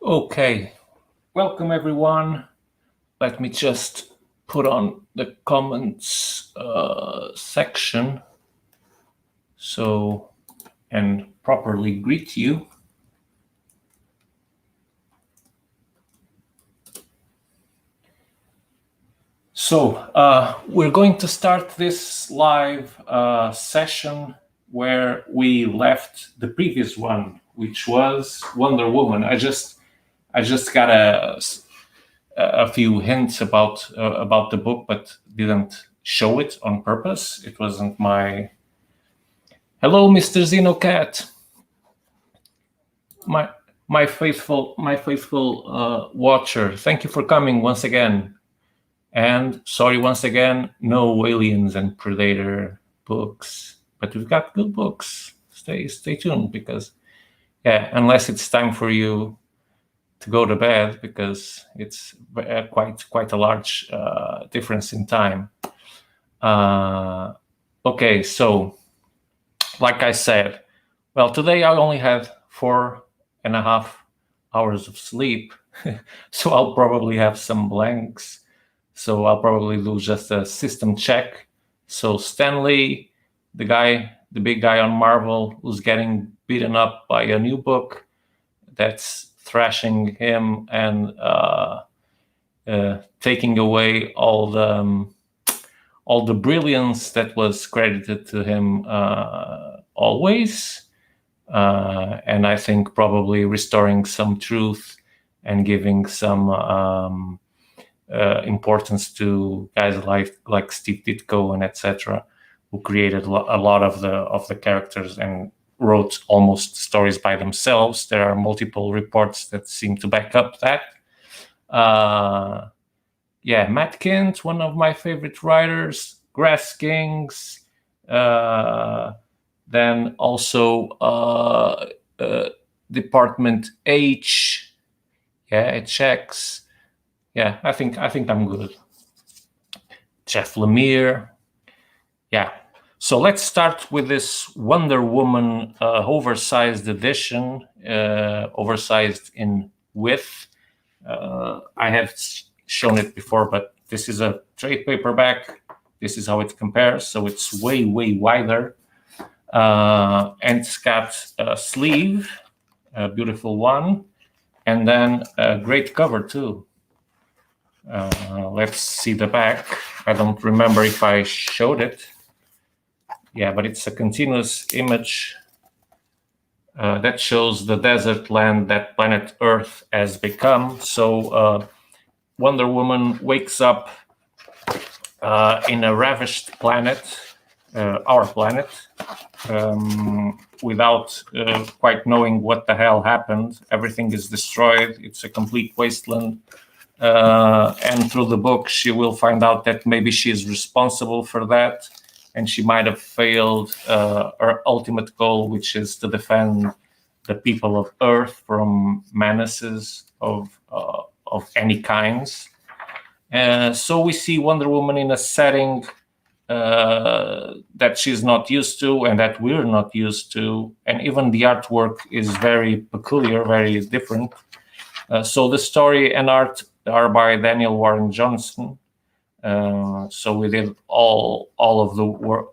Okay, welcome everyone. Let me just put on the comments section and properly greet you. So we're going to start this live session where we left the previous one, which was Wonder Woman. I just got a few hints about the book, but didn't show it on purpose. It wasn't my. Hello, Mr. Xenocat. My faithful watcher. Thank you for coming once again. And sorry once again, no Aliens and Predator books, but we've got good books. Stay tuned because unless it's time for you to go to bed, because it's quite a large difference in time. Okay, so like I said, well, today I only had 4.5 hours of sleep, so I'll probably have some blanks. So I'll probably do just a system check. So Stanley, the big guy on Marvel, who's getting beaten up by a new book that's thrashing him and taking away all the brilliance that was credited to him always, and I think probably restoring some truth and giving some importance to guys like Steve Ditko and etc., who created a lot of the characters and wrote almost stories by themselves. There are multiple reports that seem to back up that. Matt Kent, one of my favorite writers, Grass Kings, then also Department H. Yeah, it checks. Yeah, I think I'm good. Jeff Lemire. Yeah. So let's start with this Wonder Woman oversized edition, oversized in width. I have shown it before, but this is a trade paperback. This is how it compares. So it's way wider. And it's got a sleeve, a beautiful one, and then a great cover too. Let's see the back. I don't remember if I showed it. Yeah, but it's a continuous image that shows the desert land that planet Earth has become. So Wonder Woman wakes up in a ravished planet, our planet, without quite knowing what the hell happened. Everything is destroyed. It's a complete wasteland. And through the book, she will find out that maybe she is responsible for that, and she might have failed her ultimate goal, which is to defend the people of Earth from menaces of any kinds. So we see Wonder Woman in a setting that she's not used to and that we're not used to, and even the artwork is very peculiar, very different. So the story and art are by Daniel Warren Johnson. So we did all of the work,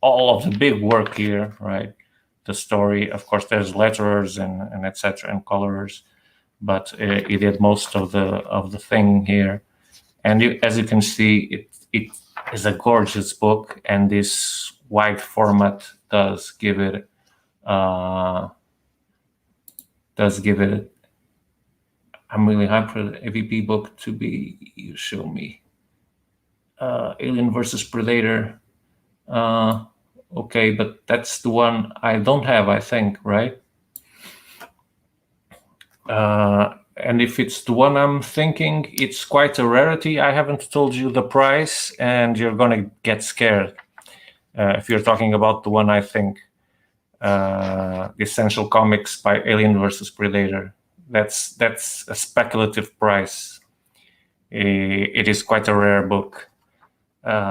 all of the big work here, right? The story, of course, there's letterers and etc. and colorers, but he did most of the thing here. And as you can see, it is a gorgeous book, and this wide format does give it. I'm really hyped for the AVP book to be. You show me. Alien versus Predator. Okay, but that's the one I don't have, I think, right? And if it's the one I'm thinking, it's quite a rarity. I haven't told you the price, and you're gonna get scared if you're talking about the one I think. Essential Comics by Alien versus Predator. That's a speculative price. It is quite a rare book.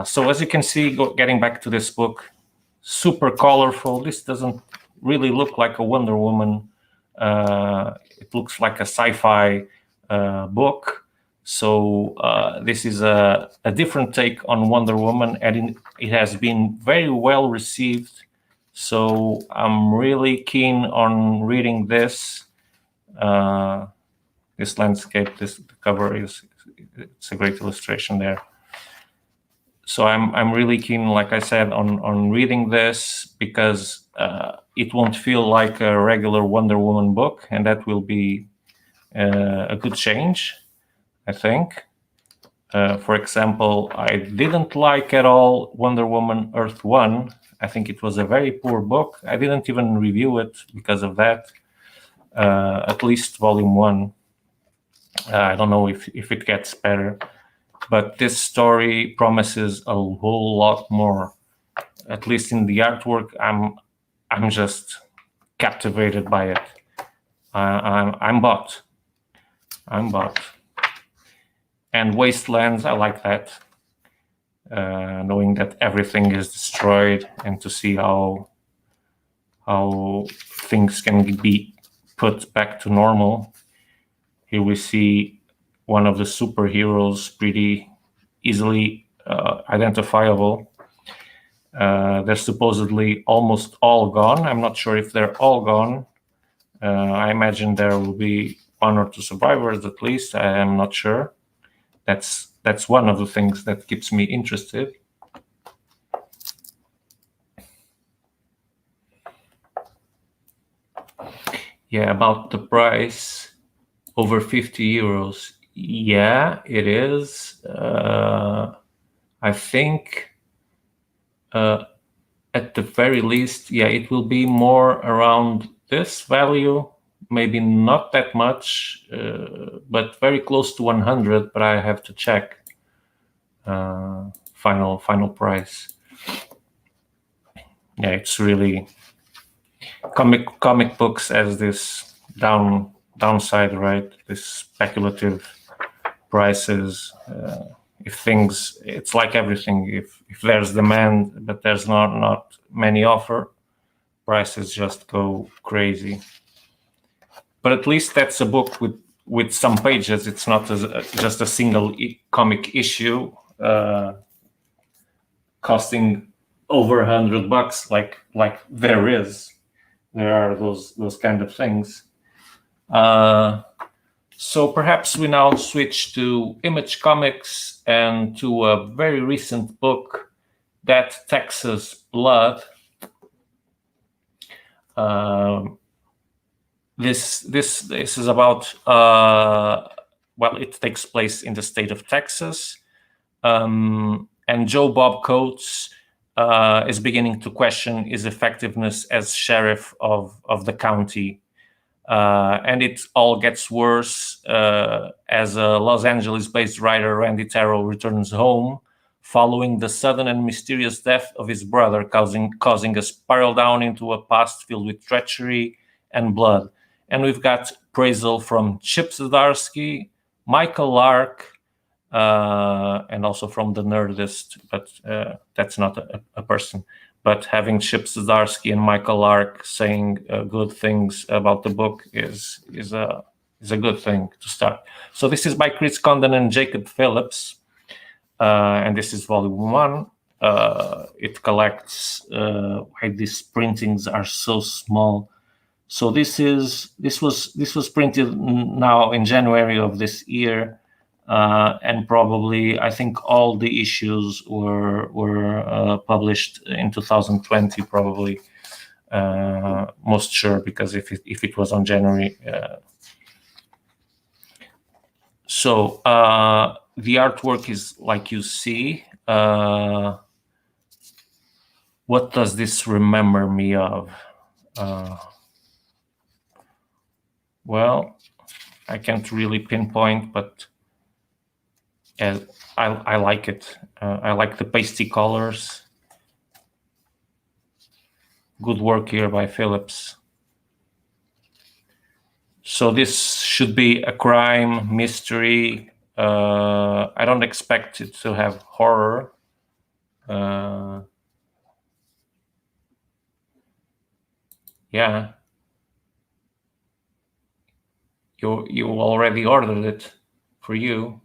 So as you can see, getting back to this book, super colorful. This doesn't really look like a Wonder Woman It looks like a sci-fi book. So this is a different take on Wonder Woman, and it has been very well received. So I'm really keen on reading this. This landscape, the cover it's a great illustration there. So I'm really keen, like I said, on reading this because it won't feel like a regular Wonder Woman book, and that will be a good change, I think. For example, I didn't like at all Wonder Woman Earth 1. I think it was a very poor book. I didn't even review it because of that, at least Volume 1. I don't know if it gets better, but this story promises a whole lot more. At least in the artwork, I'm just captivated by it. I'm bought. I'm bought. And Wastelands, I like that. Knowing that everything is destroyed and to see how things can be put back to normal. Here we see one of the superheroes pretty easily identifiable. They're supposedly almost all gone. I'm not sure if they're all gone. I imagine there will be one or two survivors at least. I am not sure. That's one of the things that keeps me interested. Yeah, about the price, over 50 euros. Yeah, it is. I think at the very least, yeah, it will be more around this value. Maybe not that much, but very close to 100. But I have to check final price. Yeah, it's really comic books as this downside, right? This speculative prices. If things, it's like everything. If there's demand but there's not many offer, prices just go crazy. But at least that's a book with some pages. It's not just a single comic issue costing over $100, like there are those kind of things. So perhaps we now switch to Image Comics and to a very recent book, That Texas Blood. This is about it takes place in the state of Texas, and Joe Bob Coates is beginning to question his effectiveness as sheriff of the county. And it all gets worse as a Los Angeles-based writer, Randy Terrell, returns home following the sudden and mysterious death of his brother, causing a spiral down into a past filled with treachery and blood. And we've got appraisal from Chip Zdarsky, Michael Lark, and also from the Nerdist, but that's not a person. But having Chip Zdarsky and Michael Lark saying good things about the book is a good thing to start. So this is by Chris Condon and Jacob Phillips, and this is volume 1. It collects why these printings are so small. So this was printed now in January of this year. And probably, I think all the issues were published in 2020, probably, most sure, because if it was on January. So the artwork is like you see. What does this remember me of? Well, I can't really pinpoint, but I like it. I like the pasty colors. Good work here by Phillips. So this should be a crime mystery. I don't expect it to have horror. Yeah. You already ordered it for you.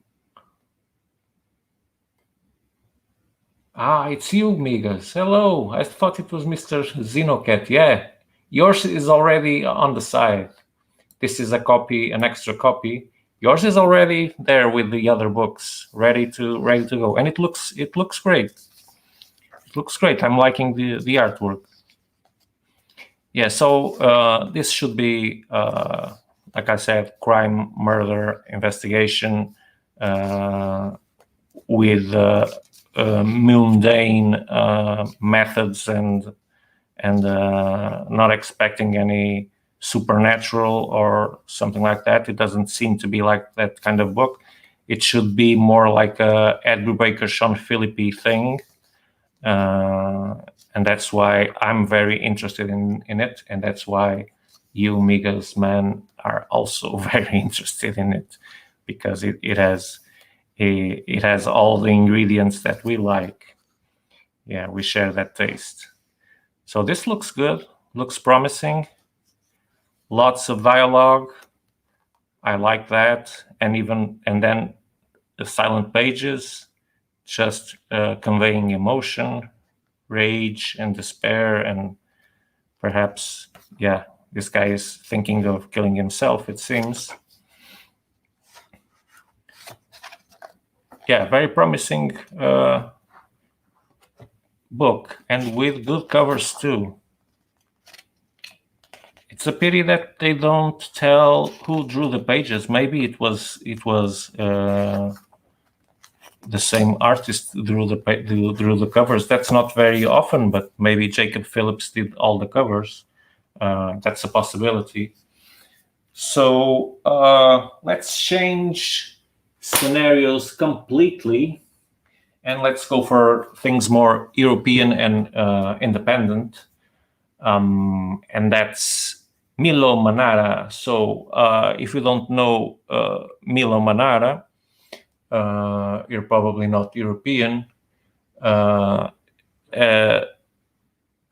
Ah, it's you, Migas. Hello. I thought it was Mr. Xenocat. Yeah, yours is already on the side. This is a copy, an extra copy. Yours is already there with the other books, ready to go, and it looks great. It looks great. I'm liking the artwork. Yeah, so this should be, like I said, crime, murder, investigation with mundane methods and not expecting any supernatural or something like that. It doesn't seem to be like that kind of book. It should be more like a Ed Brubaker, Sean Phillippe thing. And that's why I'm very interested in it. And that's why you, Migas, man, are also very interested in it, because it has all the ingredients that we like. Yeah, we share that taste. So this looks good, looks promising. Lots of dialogue. I like that. And then the silent pages, just conveying emotion, rage and despair, and perhaps, yeah, this guy is thinking of killing himself, it seems. Yeah, very promising book, and with good covers too. It's a pity that they don't tell who drew the pages. Maybe it was the same artist drew the covers. That's not very often, but maybe Jacob Phillips did all the covers. That's a possibility. So let's change scenarios completely, and let's go for things more European and independent. And that's Milo Manara. So if you don't know Milo Manara, you're probably not European, and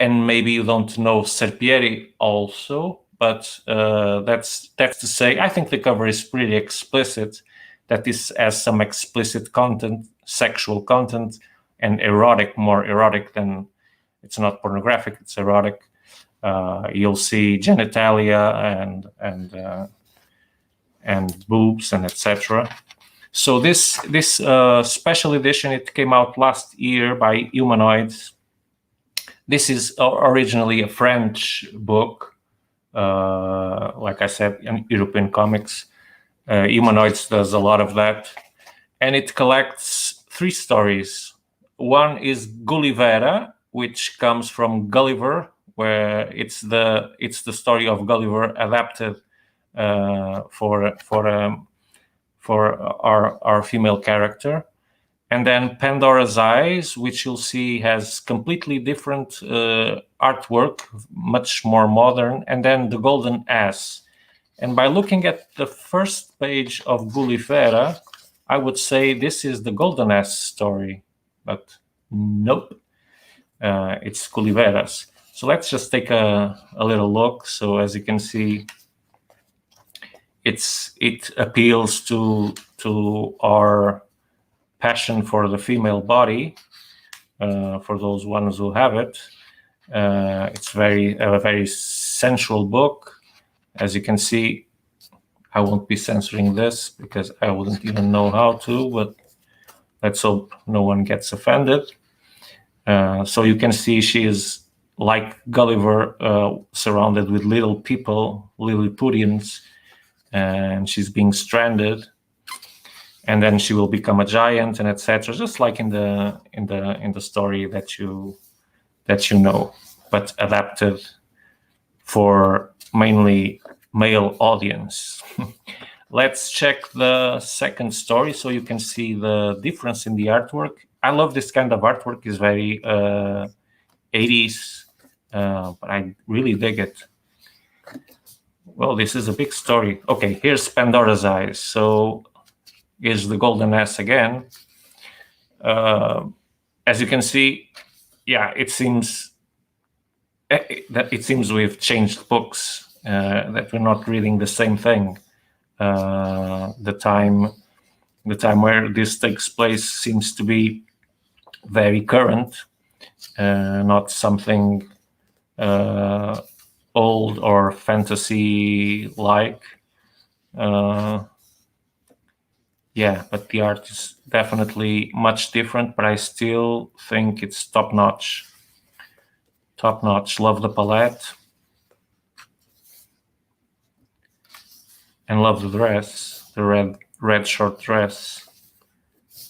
maybe you don't know Serpieri also. But that's to say, I think the cover is pretty explicit. That this has some explicit content, sexual content, and erotic, more erotic than, it's not pornographic, it's erotic. You'll see genitalia and boobs and etc. So this special edition, it came out last year by Humanoids. This is originally a French book, like I said, in European comics. Humanoids does a lot of that, and it collects 3 stories. One is Gullivera, which comes from Gulliver, where it's the story of Gulliver adapted for our female character. And then Pandora's Eyes, which you'll see has completely different artwork, much more modern. And then The Golden Ass. And by looking at the first page of Gullivera, I would say this is the Golden Ass story, but nope, it's Gullivera's. So let's just take a little look. So as you can see, it appeals to our passion for the female body, for those ones who have it. It's a very sensual book. As you can see, I won't be censoring this because I wouldn't even know how to, but let's hope no one gets offended. So you can see she is like Gulliver, surrounded with little people, Lilliputians, and she's being stranded. And then she will become a giant and etc. Just like in the story that you know, but adapted for mainly male audience. Let's check the second story so you can see the difference in the artwork. I love this kind of artwork. It's very 80s, but I really dig it. Well, this is a big story. Okay, here's Pandora's Eyes. So here's the Golden Ass again. As you can see, yeah, it seems we've changed books, that we're not reading the same thing. The time where this takes place seems to be very current, not something old or fantasy-like. Yeah, but the art is definitely much different, but I still think it's top-notch. Top-notch. Love the palette. And love the dress, the red short dress.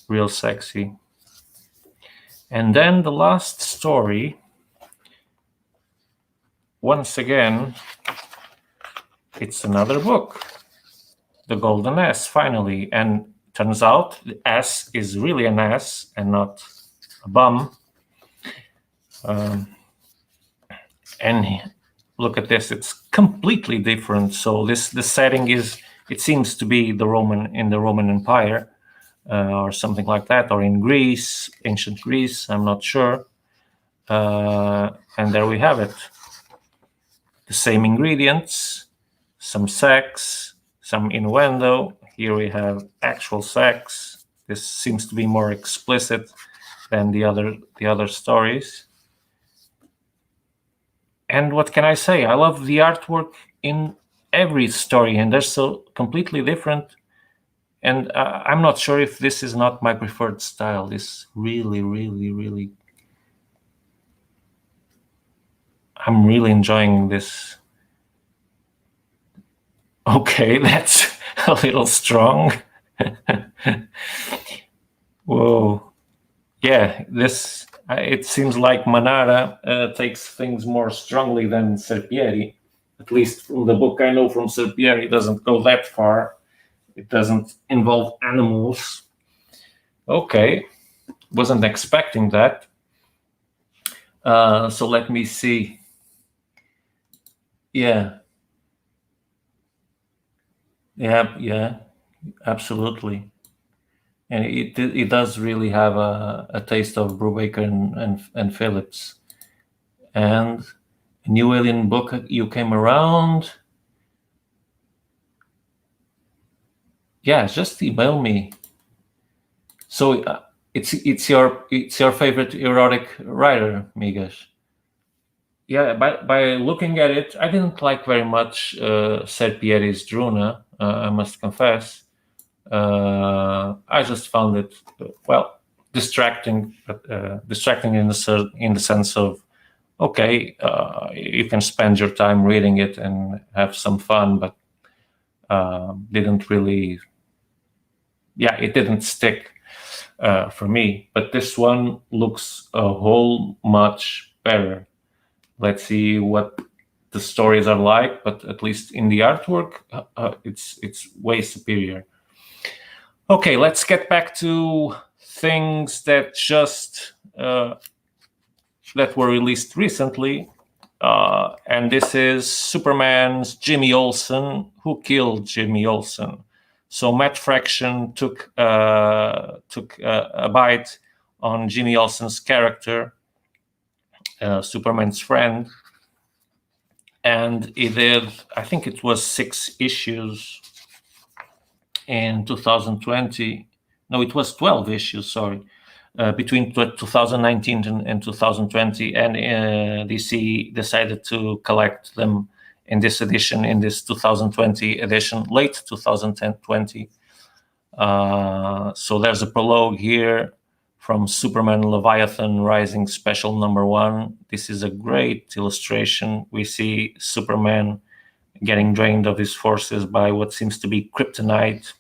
Real sexy. And then the last story, once again, it's another book. The Golden S, finally. And turns out the S is really an S and not a bum. And look at this, it's completely different. So the setting is, it seems to be in the Roman Empire, or something like that, or in Greece, ancient Greece, I'm not sure. And there we have it. The same ingredients, some sex, some innuendo. Here we have actual sex. This seems to be more explicit than the other stories. And what can I say? I love the artwork in every story, and they're so completely different. And I'm not sure if this is not my preferred style. This really, really, really, I'm really enjoying this. Okay, that's a little strong. Whoa. Yeah, this, it seems like Manara takes things more strongly than Serpieri. At least from the book I know from Serpieri, it doesn't go that far. It doesn't involve animals. Okay, wasn't expecting that. So let me see. Yeah, absolutely. And it does really have a taste of Brubaker and Phillips. And a New Alien book, you came around. Yeah, just email me. So it's your favorite erotic writer, Migas? Yeah, by looking at it, I didn't like very much Serpieri's Druna. I must confess. I just found it distracting, distracting in the sense of, okay, you can spend your time reading it and have some fun, but didn't really, it didn't stick for me. But this one looks a whole much better. Let's see what the stories are like, but at least in the artwork, it's way superior. Okay, let's get back to things that just that were released recently, and this is Superman's Jimmy Olsen. Who killed Jimmy Olsen? So Matt Fraction took a bite on Jimmy Olsen's character, Superman's friend, and he did, I think it was 6 issues in 2020. No, it was 12 issues, sorry, between 2019 and 2020. And DC decided to collect them in this edition, in this 2020 edition, late 2020. So there's a prologue here from Superman Leviathan Rising Special #1. This is a great illustration. We see Superman getting drained of his forces by what seems to be kryptonite.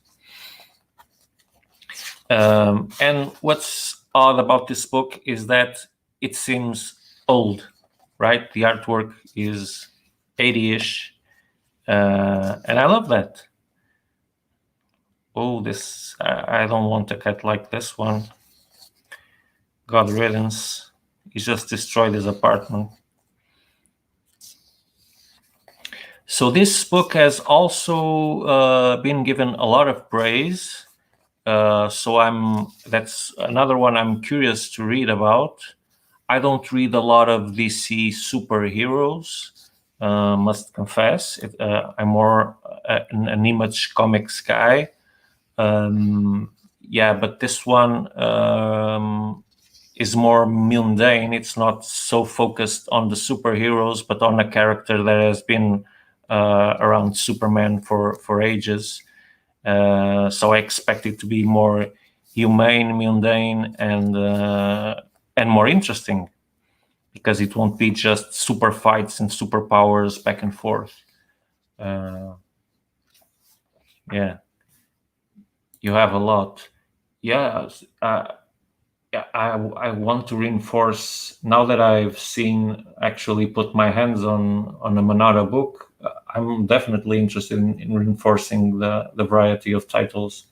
And what's odd about this book is that it seems old, right? The artwork is 80-ish, and I love that. Oh, this, I don't want a cat like this one. God riddance. He just destroyed his apartment. So this book has also been given a lot of praise. So that's another one I'm curious to read about. I don't read a lot of DC superheroes, must confess. I'm more an Image Comics guy. Yeah, but this one is more mundane. It's not so focused on the superheroes, but on a character that has been around Superman for ages. So I expect it to be more humane, mundane, and more interesting, because it won't be just super fights and superpowers back and forth. Yeah, you have a lot. Yeah, I want to reinforce, now that I've actually put my hands on a Manara book. I'm definitely interested in reinforcing the variety of titles.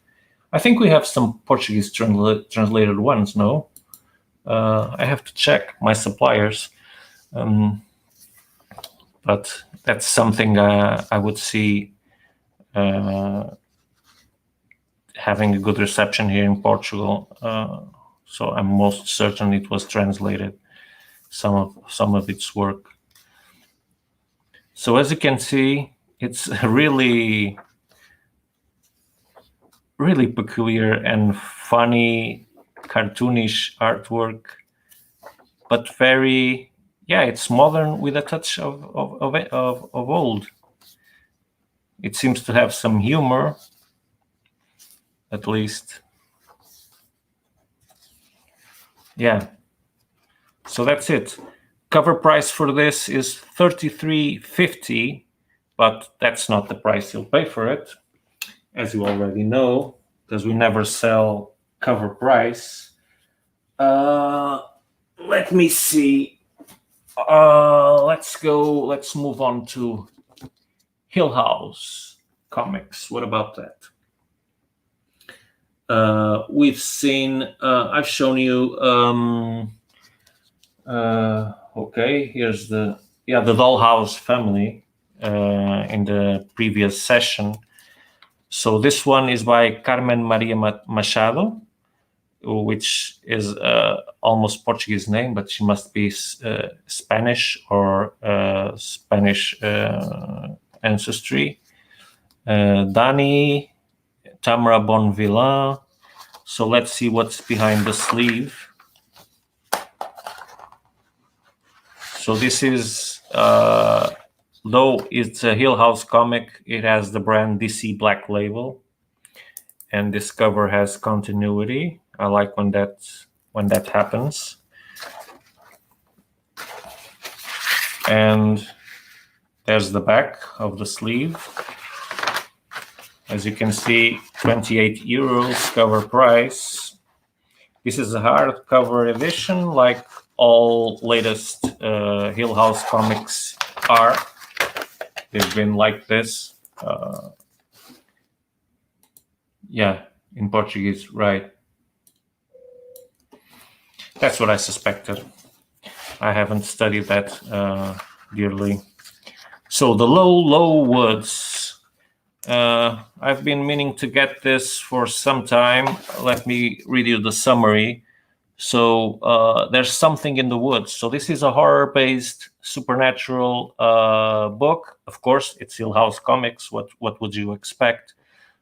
I think we have some Portuguese translated ones. No, I have to check my suppliers, but that's something I would see having a good reception here in Portugal. So I'm most certain it was translated, some of its work. So as you can see, it's really peculiar and funny, cartoonish artwork, but very, yeah, it's modern with a touch of old. It seems to have some humor, at least. Yeah. So that's it. Cover price for this is $33.50, but that's not the price you'll pay for it, as you already know, because we never sell cover price. Let me see. Let's move on to Hill House Comics. What about that? We've seen, I've shown you, okay, here's the Dollhouse family in the previous session. So this one is by Carmen Maria Machado, which is almost Portuguese name, but she must be Spanish or Spanish ancestry. Dani Tamara Bonvillain. So let's see what's behind the sleeve. So this is, though it's a Hill House comic, it has the brand DC Black Label, and this cover has continuity. I like when that happens. And there's the back of the sleeve. As you can see, 28 euros cover price. This is a hardcover edition, like all latest Hill House comics are. They've been like this. Yeah, in Portuguese, right. That's what I suspected. I haven't studied that dearly. So the Low Woods. I've been meaning to get this for some time. Let me read you the summary. So there's something in the woods. So this is a horror-based supernatural book. Of course, it's Hill House Comics. What would you expect?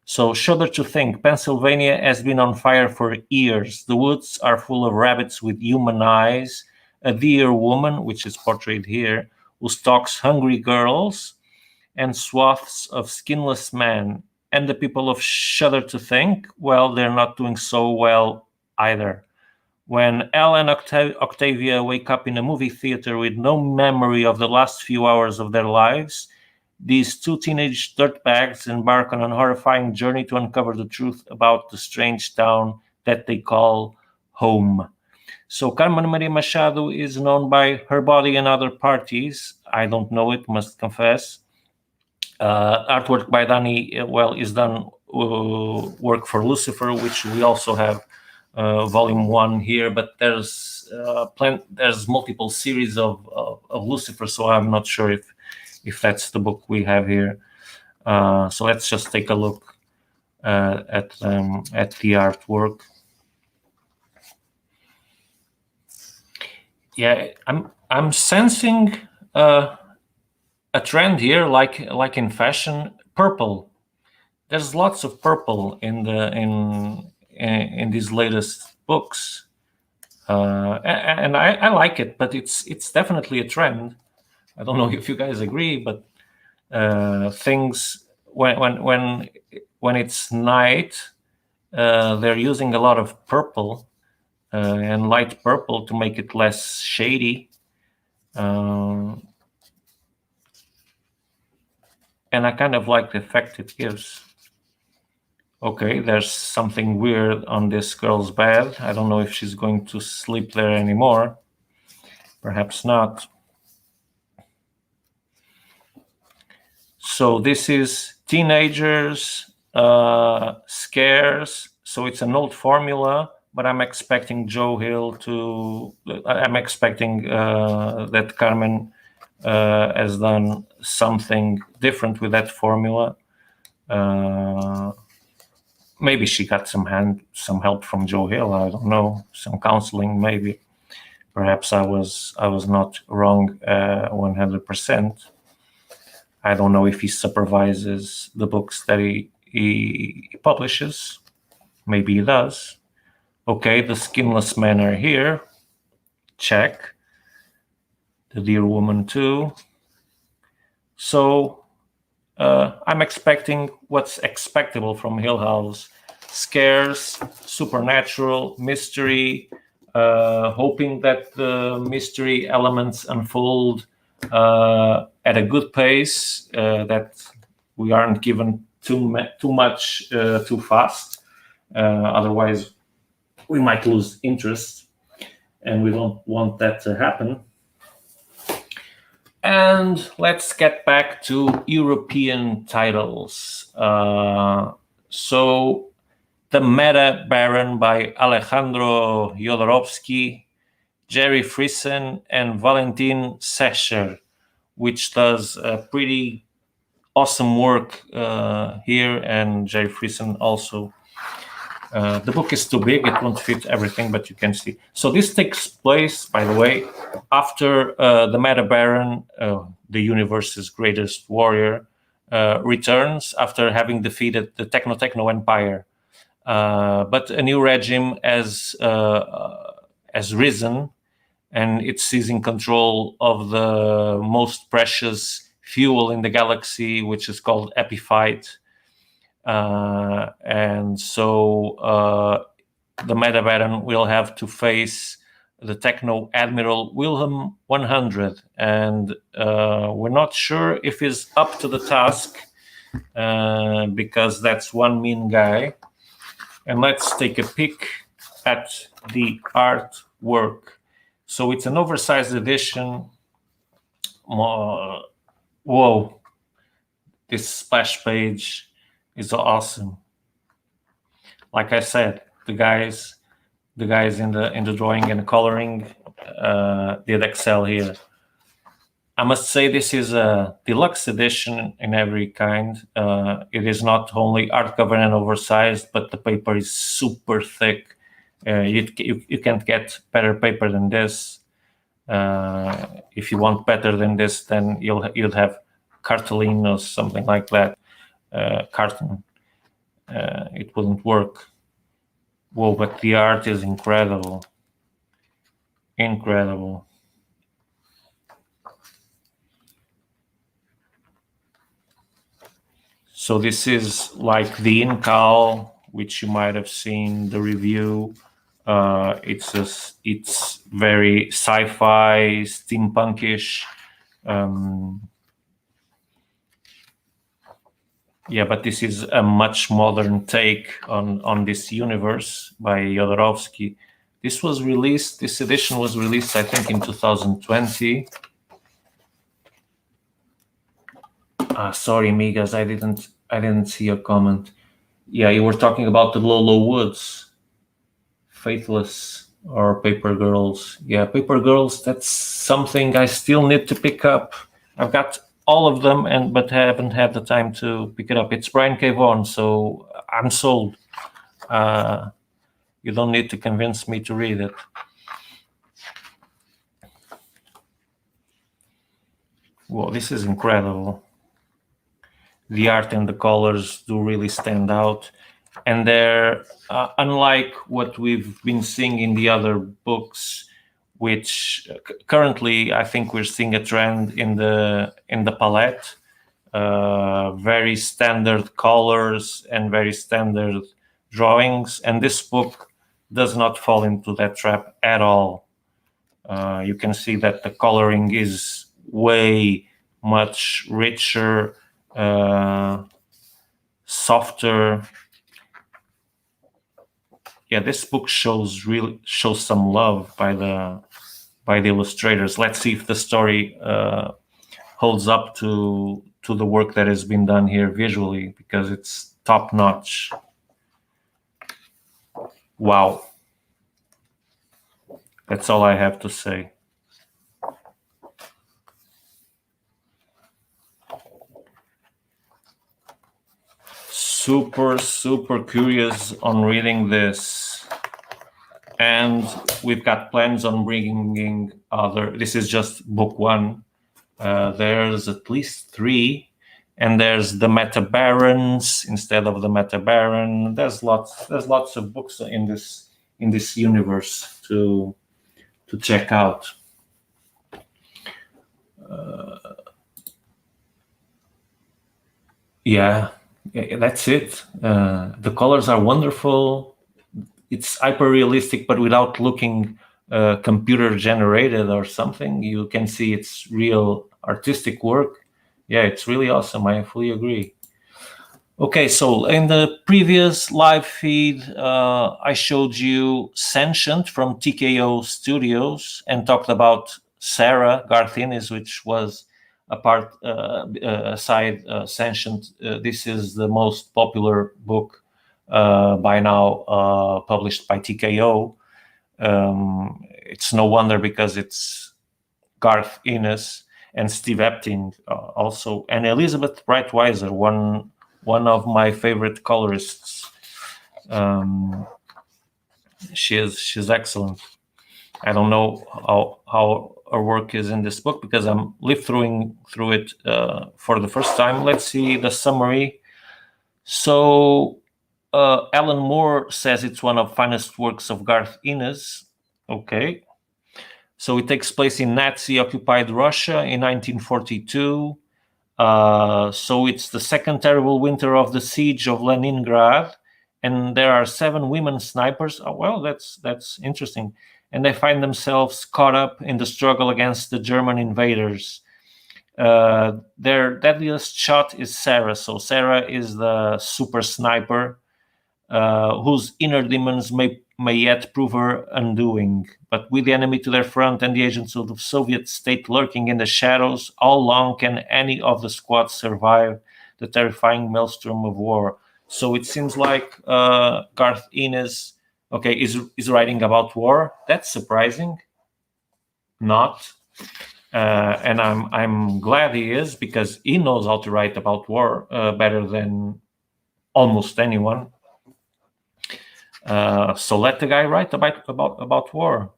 So shudder to think, Pennsylvania has been on fire for years. The woods are full of rabbits with human eyes, a deer woman, which is portrayed here, who stalks hungry girls, and swaths of skinless men. And the people of Shudder to Think, well, they're not doing so well either. When Elle and Octavia wake up in a movie theater with no memory of the last few hours of their lives, these two teenage dirtbags embark on a horrifying journey to uncover the truth about the strange town that they call home. So Carmen Maria Machado is known by Her Body and Other Parties. I don't know it, must confess. Artwork by Dani, is done work for Lucifer, which we also have volume 1 here, but there's multiple series of Lucifer, so I'm not sure if that's the book we have here. So let's just take a look at the artwork. Yeah, I'm sensing a trend here, like in fashion. purple. There's lots of purple in these latest books, and I like it, but it's definitely a trend. I don't know if you guys agree, but things when it's night, they're using a lot of purple and light purple to make it less shady. And I kind of like the effect it gives. Okay, there's something weird on this girl's bed. I don't know if she's going to sleep there anymore. Perhaps not. So this is teenagers, scares. So it's an old formula, but I'm expecting Joe Hill to. I'm expecting that Carmen has done something different with that formula. Maybe she got some help from Joe Hill. I don't know, some counseling maybe. Perhaps I was not wrong 100%. I don't know if he supervises the books that he publishes. Maybe he does. Okay, the skinless men are here. Check. The dear woman too. So I'm expecting what's expectable from Hill House. Scares, supernatural, mystery, hoping that the mystery elements unfold at a good pace, that we aren't given too much too fast. Otherwise, we might lose interest, and we don't want that to happen. And let's get back to European titles. So, The Meta Baron by Alejandro Jodorowsky, Jerry Friesen, and Valentin Sescher, which does pretty awesome work here, and Jerry Friesen also. The book is too big, it won't fit everything, but you can see. So this takes place, by the way, after the Meta Baron, the universe's greatest warrior, returns after having defeated the Techno Empire. But a new regime has risen, and it's seizing control of the most precious fuel in the galaxy, which is called epiphyte. And so the Meta Baron will have to face the Techno Admiral Wilhelm 100, and we're not sure if he's up to the task, because that's one mean guy. And let's take a peek at the artwork. So it's an oversized edition. Whoa, this splash page is awesome. Like I said, the guys in the drawing and coloring did excel here. I must say this is a deluxe edition in every kind. It is not only hardcover and oversized, but the paper is super thick. You can't get better paper than this. If you want better than this, then you'll have cartolene or something like that. Carton. It wouldn't work. Whoa, but the art is incredible. Incredible. So this is like the Incal, which you might have seen the review. It's very sci-fi, steampunkish. Yeah, but this is a much modern take on this universe by Jodorowsky. This edition was released, I think, in 2020. Sorry, Migas, I didn't see your comment. Yeah, you were talking about the Lolo Woods, Faithless or Paper Girls. Yeah, Paper Girls, that's something I still need to pick up. I've got all of them, but haven't had the time to pick it up. It's Brian K. Vaughan, so I'm sold. You don't need to convince me to read it. Whoa, this is incredible. the art and the colors do really stand out. And they're unlike what we've been seeing in the other books, which currently I think we're seeing a trend in the palette. Very standard colors and very standard drawings, and this book does not fall into that trap at all. You can see that the coloring is way much richer, softer. Yeah, this book shows some love by the illustrators. Let's see if the story holds up to the work that has been done here visually, because it's top notch. Wow. That's all I have to say. Super curious on reading this. And we've got plans on bringing other. This is just book one. There's at least 3, and there's the Meta Barons instead of the Meta Baron. There's lots of books in this universe to check out. Yeah, that's it. The colors are wonderful. It's hyper realistic, but without looking computer generated or something. You can see it's real artistic work. Yeah, it's really awesome. I fully agree. Okay, so in the previous live feed, I showed you Sentient from TKO Studios and talked about Sarah Garth Ennis, which was a part aside Sentient. This is the most popular book by now published by TKO. It's no wonder, because it's Garth Ennis and Steve Epting also, and Elizabeth Breitweiser, one of my favorite colorists. She's excellent. I don't know how her work is in this book, because I'm through it for the first time. Let's see the summary. So Alan Moore says it's one of the finest works of Garth Ennis. Okay. So it takes place in Nazi-occupied Russia in 1942. So it's the second terrible winter of the siege of Leningrad, and there are 7 women snipers. Oh, well, that's interesting. And they find themselves caught up in the struggle against the German invaders. Their deadliest shot is Sarah. So Sarah is the super sniper whose inner demons may yet prove her undoing. But with the enemy to their front and the agents of the Soviet state lurking in the shadows, how long can any of the squad survive the terrifying maelstrom of war? So it seems like Garth Ennis, is writing about war. That's surprising. Not. And I'm glad he is, because he knows how to write about war better than almost anyone. So let the guy write about war.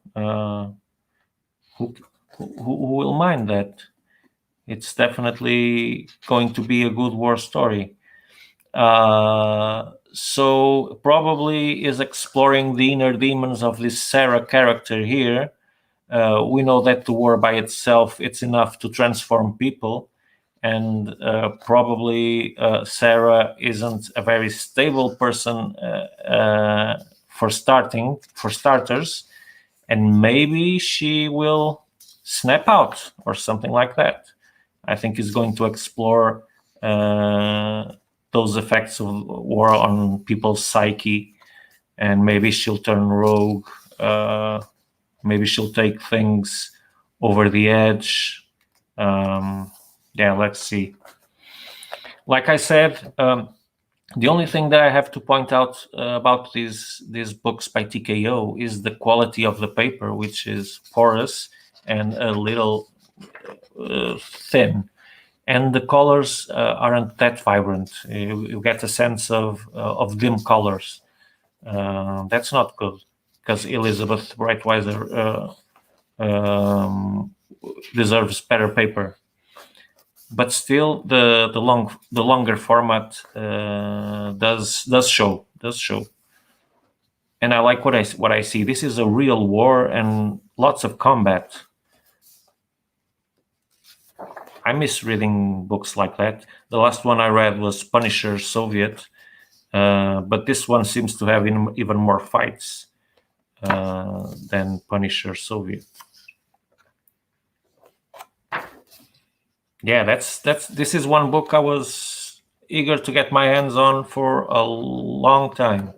Who will mind that? It's definitely going to be a good war story. So probably is exploring the inner demons of this Sarah character here. We know that the war by itself, it's enough to transform people. And probably Sarah isn't a very stable person for starters, and maybe she will snap out or something like that. I think he's going to explore those effects of war on people's psyche, and maybe she'll turn rogue. Maybe she'll take things over the edge. Yeah, let's see. Like I said, the only thing that I have to point out about these books by TKO is the quality of the paper, which is porous and a little thin, and the colors aren't that vibrant. You get a sense of dim colors. That's not good, because Elizabeth Breitweiser deserves better paper. but still the longer format does show. And I like what I see. This is a real war and lots of combat. I miss reading books like that. The last one I read was Punisher Soviet, but this one seems to have even more fights than Punisher Soviet. Yeah, this is one book I was eager to get my hands on for a long time.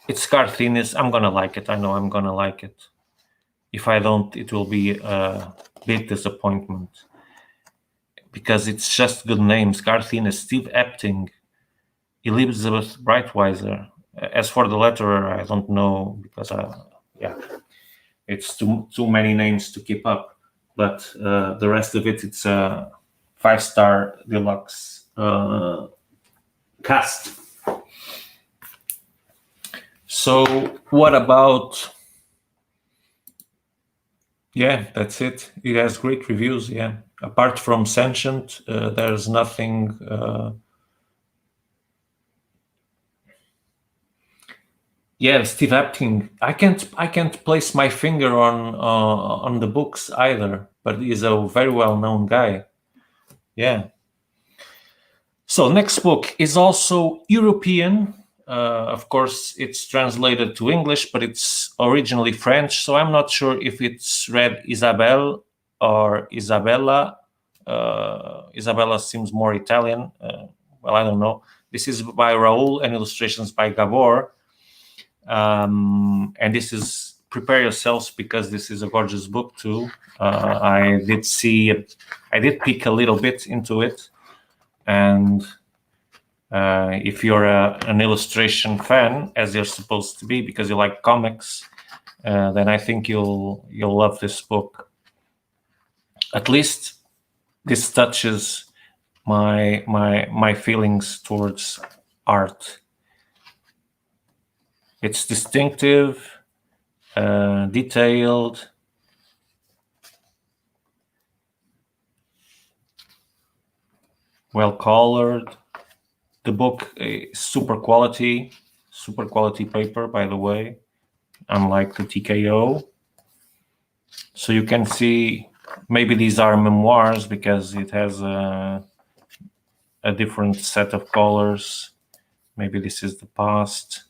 It's Carthinis. I'm gonna like it. I know I'm gonna like it. If I don't, it will be a big disappointment because it's just good names. Carthinis, Steve Epting, Elizabeth Breitweiser. As for the letterer, I don't know because it's too many names to keep up. But the rest of it's a 5-star deluxe cast. So what about? Yeah, that's it. It has great reviews. Yeah, apart from Sentient, there's nothing. Yeah, Steve Epting. I can't place my finger on the books either, but he's a very well-known guy. Yeah. So next book is also European. Of course, it's translated to English, but it's originally French. So I'm not sure if it's read Isabel or Isabella. Isabella seems more Italian. Well, I don't know. This is by Raoul and illustrations by Gabor. And this is prepare yourselves because this is a gorgeous book too. I did peek a little bit into it, and if you're an illustration fan, as you're supposed to be because you like comics, then I think you'll love this book. At least this touches my feelings towards art. It's distinctive, detailed, well colored. The book is super quality paper, by the way, unlike the TKO. So you can see maybe these are memoirs because it has a different set of colors. Maybe this is the past.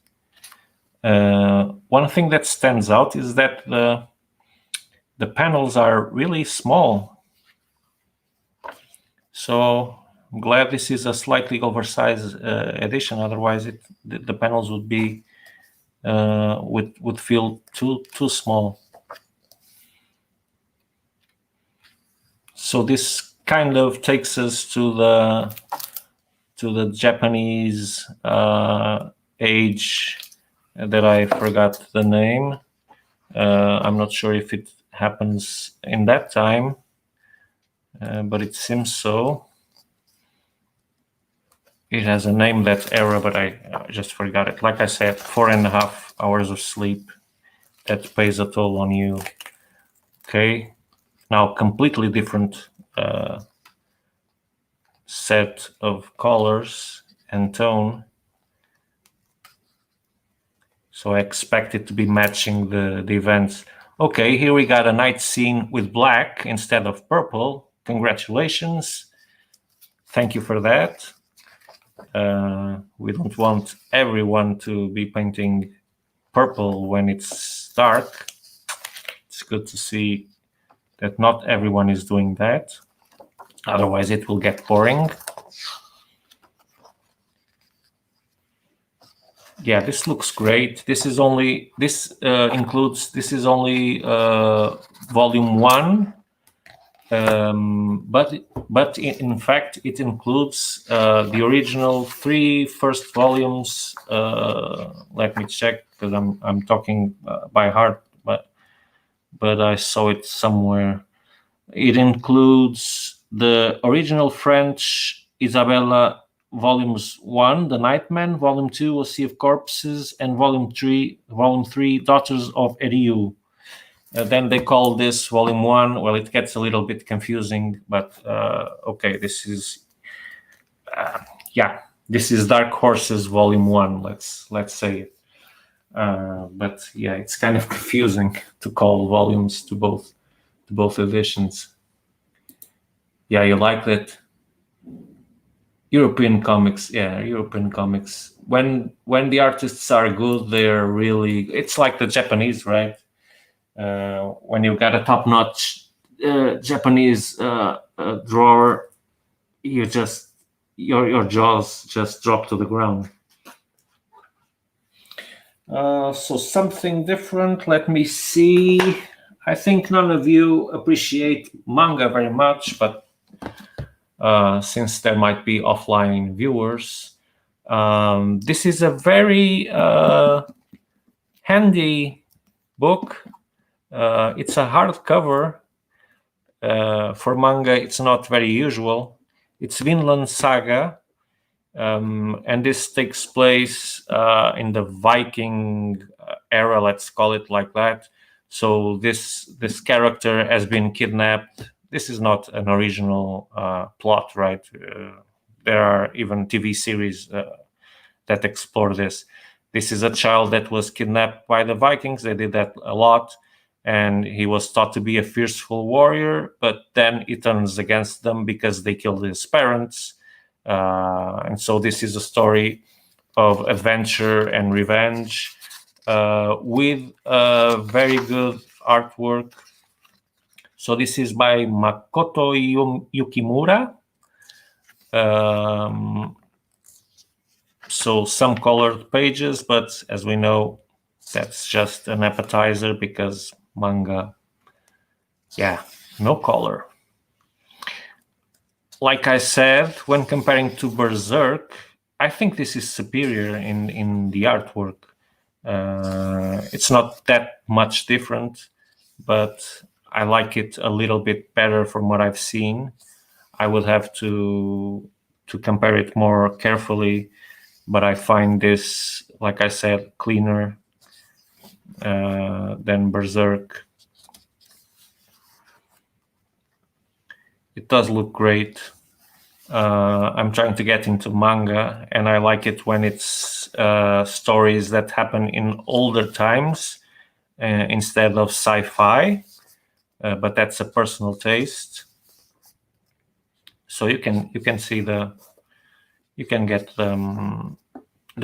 One thing that stands out is that the panels are really small. So I'm glad this is a slightly oversized edition. Otherwise, the panels would be would feel too small. So this kind of takes us to the Japanese age that I forgot the name. I'm not sure if it happens in that time, but it seems so. It has a name, that era, but I just forgot it. Like I said, 4.5 hours of sleep, that pays a toll on you. Okay, now completely different set of colors and tone. So I expect it to be matching the events. Okay, here we got a night scene with black instead of purple. Congratulations. Thank you for that. We don't want everyone to be painting purple when it's dark. It's good to see that not everyone is doing that. Otherwise, it will get boring. Yeah, this looks great. This is only volume 1, but in fact it includes the original 3 first volumes. Let me check because I'm talking by heart, but I saw it somewhere. It includes the original French Isabella volumes 1, The Nightman, volume 2, A Sea of Corpses, and volume 3, Daughters of Eriu. Then they call this Volume 1. Well, it gets a little bit confusing, but okay, this is this is Dark Horses Volume 1. Let's say it. But yeah, it's kind of confusing to call volumes to both editions. Yeah, you like that? European comics, yeah, European comics. When the artists are good, they're really. It's like the Japanese, right? When you got a top-notch Japanese drawer, you just your jaws just drop to the ground. So something different. Let me see. I think none of you appreciate manga very much, but since there might be offline viewers, this is a very handy book. It's a hardcover. For manga, it's not very usual. It's Vinland Saga, and this takes place in the Viking era, let's call it like that. So this character has been kidnapped. This is not an original plot, right? There are even TV series that explore this. This is a child that was kidnapped by the Vikings. They did that a lot. And he was thought to be a fearful warrior, but then he turns against them because they killed his parents. And so this is a story of adventure and revenge with very good artwork. So this is by Makoto Yukimura. So some colored pages, but as we know, that's just an appetizer because manga, no color. Like I said, when comparing to Berserk, I think this is superior in the artwork. It's not that much different, but I like it a little bit better from what I've seen. I would have to compare it more carefully, but I find this, like I said, cleaner than Berserk. It does look great. I'm trying to get into manga, and I like it when it's stories that happen in older times instead of sci-fi, but that's a personal taste. So you can see you can get the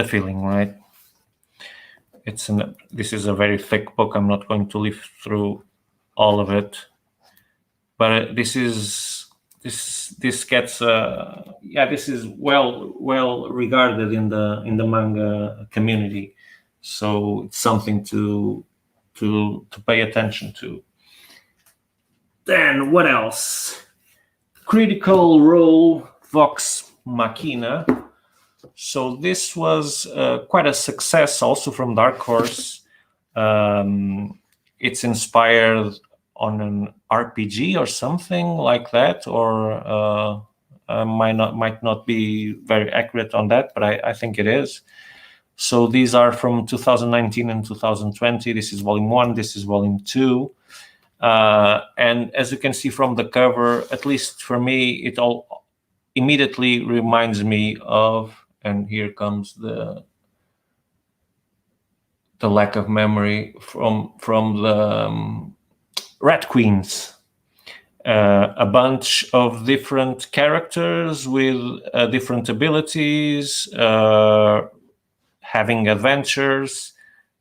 feeling, right? This is a very thick book. I'm not going to live through all of it, but this gets this is well regarded in the manga community, so it's something to pay attention to. Then what else? Critical Role Vox Machina. So this was quite a success also from Dark Horse. It's inspired on an RPG or something like that, or might not be very accurate on that, but I think it is. So these are from 2019 and 2020. This is Volume 1. This is Volume 2. And as you can see from the cover, at least for me, it all immediately reminds me of, and here comes the lack of memory, from the Rat Queens. A bunch of different characters with different abilities, having adventures,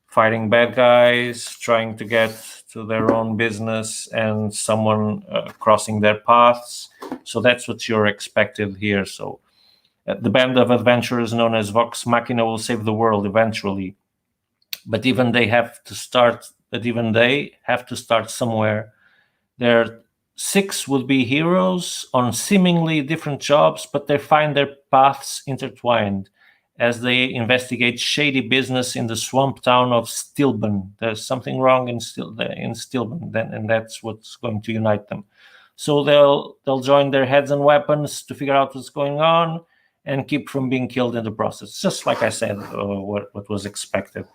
fighting bad guys, trying to get to their own business, and someone crossing their paths. So that's what you're expected here. So the band of adventurers known as Vox Machina will save the world eventually. But even they have to start somewhere. Their 6 would-be heroes on seemingly different jobs, but they find their paths intertwined as they investigate shady business in the swamp town of Stilben. There's something wrong in Stilben, and that's what's going to unite them. So they'll join their heads and weapons to figure out what's going on, and keep from being killed in the process. Just like I said, what was expected.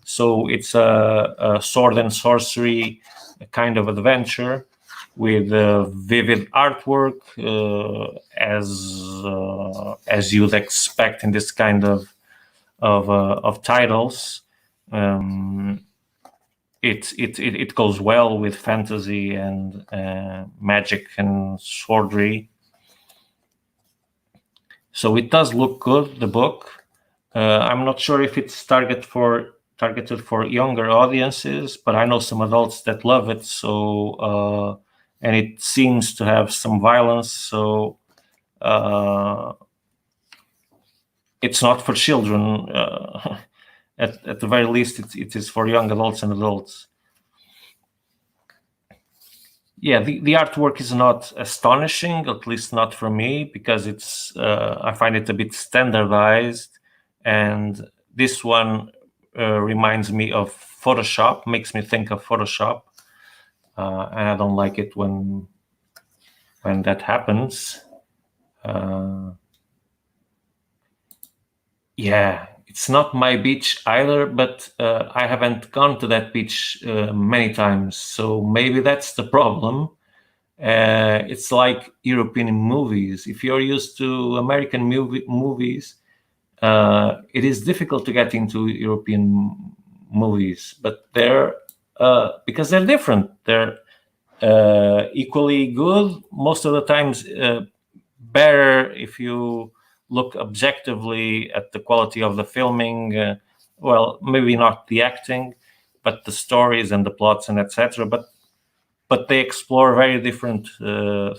So it's a sword and sorcery kind of adventure with vivid artwork, as you'd expect in this kind of titles. It goes well with fantasy and magic and swordry. So it does look good, the book. I'm not sure if it's targeted for younger audiences, but I know some adults that love it. So and it seems to have some violence. So it's not for children. At the very least, it is for young adults and adults. Yeah, the artwork is not astonishing, at least not for me, because it's I find it a bit standardized, and this one reminds me of Photoshop, makes me think of Photoshop, and I don't like it when that happens. Yeah, it's not my beach either, but I haven't gone to that beach many times, so maybe that's the problem. It's like European movies. If you're used to American movies, it is difficult to get into European movies, but they're because they're different. They're equally good most of the times, better if you look objectively at the quality of the filming. Well, maybe not the acting, but the stories and the plots and etc. But they explore very different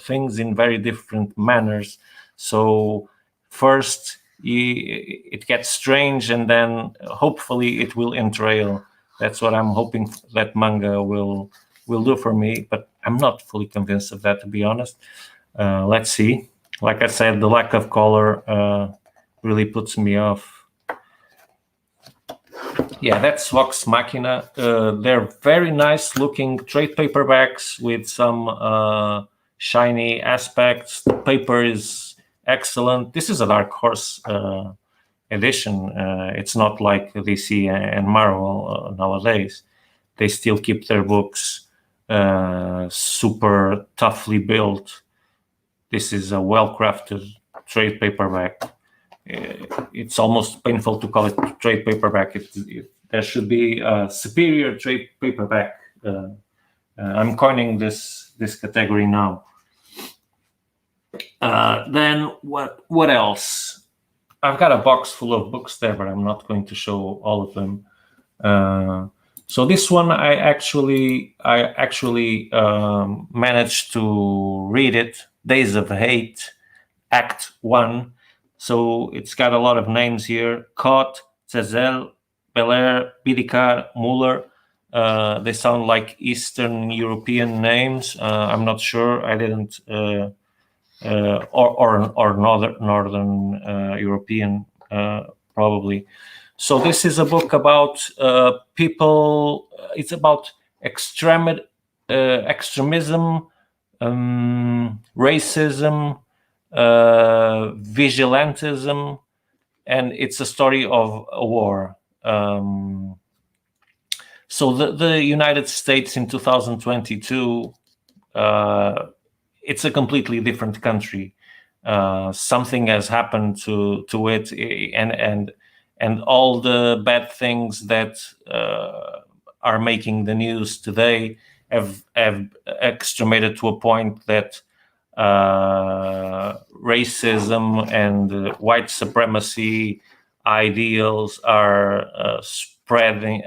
things in very different manners. So first it gets strange, and then hopefully it will entrail. That's what I'm hoping that manga will do for me, but I'm not fully convinced of that, to be honest. Let's see. Like I said, the lack of color really puts me off. Yeah, that's Vox Machina. They're very nice looking trade paperbacks with some shiny aspects. The paper is excellent. This is a Dark Horse edition. It's not like DC and Marvel nowadays. They still keep their books super toughly built. This is a well-crafted trade paperback. It's almost painful to call it trade paperback. There should be a superior trade paperback. I'm coining this category now. Then what else? I've got a box full of books there, but I'm not going to show all of them. So this one I actually managed to read it. Days of Hate, Act 1. So it's got a lot of names here. Kot, Zazel, Belair, Bidikar, Muller. They sound like Eastern European names. I'm not sure. I didn't, or Northern European, probably. So this is a book about people. It's about extremism, racism, vigilantism, and it's a story of a war. So the United States in 2022, it's a completely different country. Something has happened to it, and all the bad things that are making the news today have extremated to a point that racism and white supremacy ideals are spread in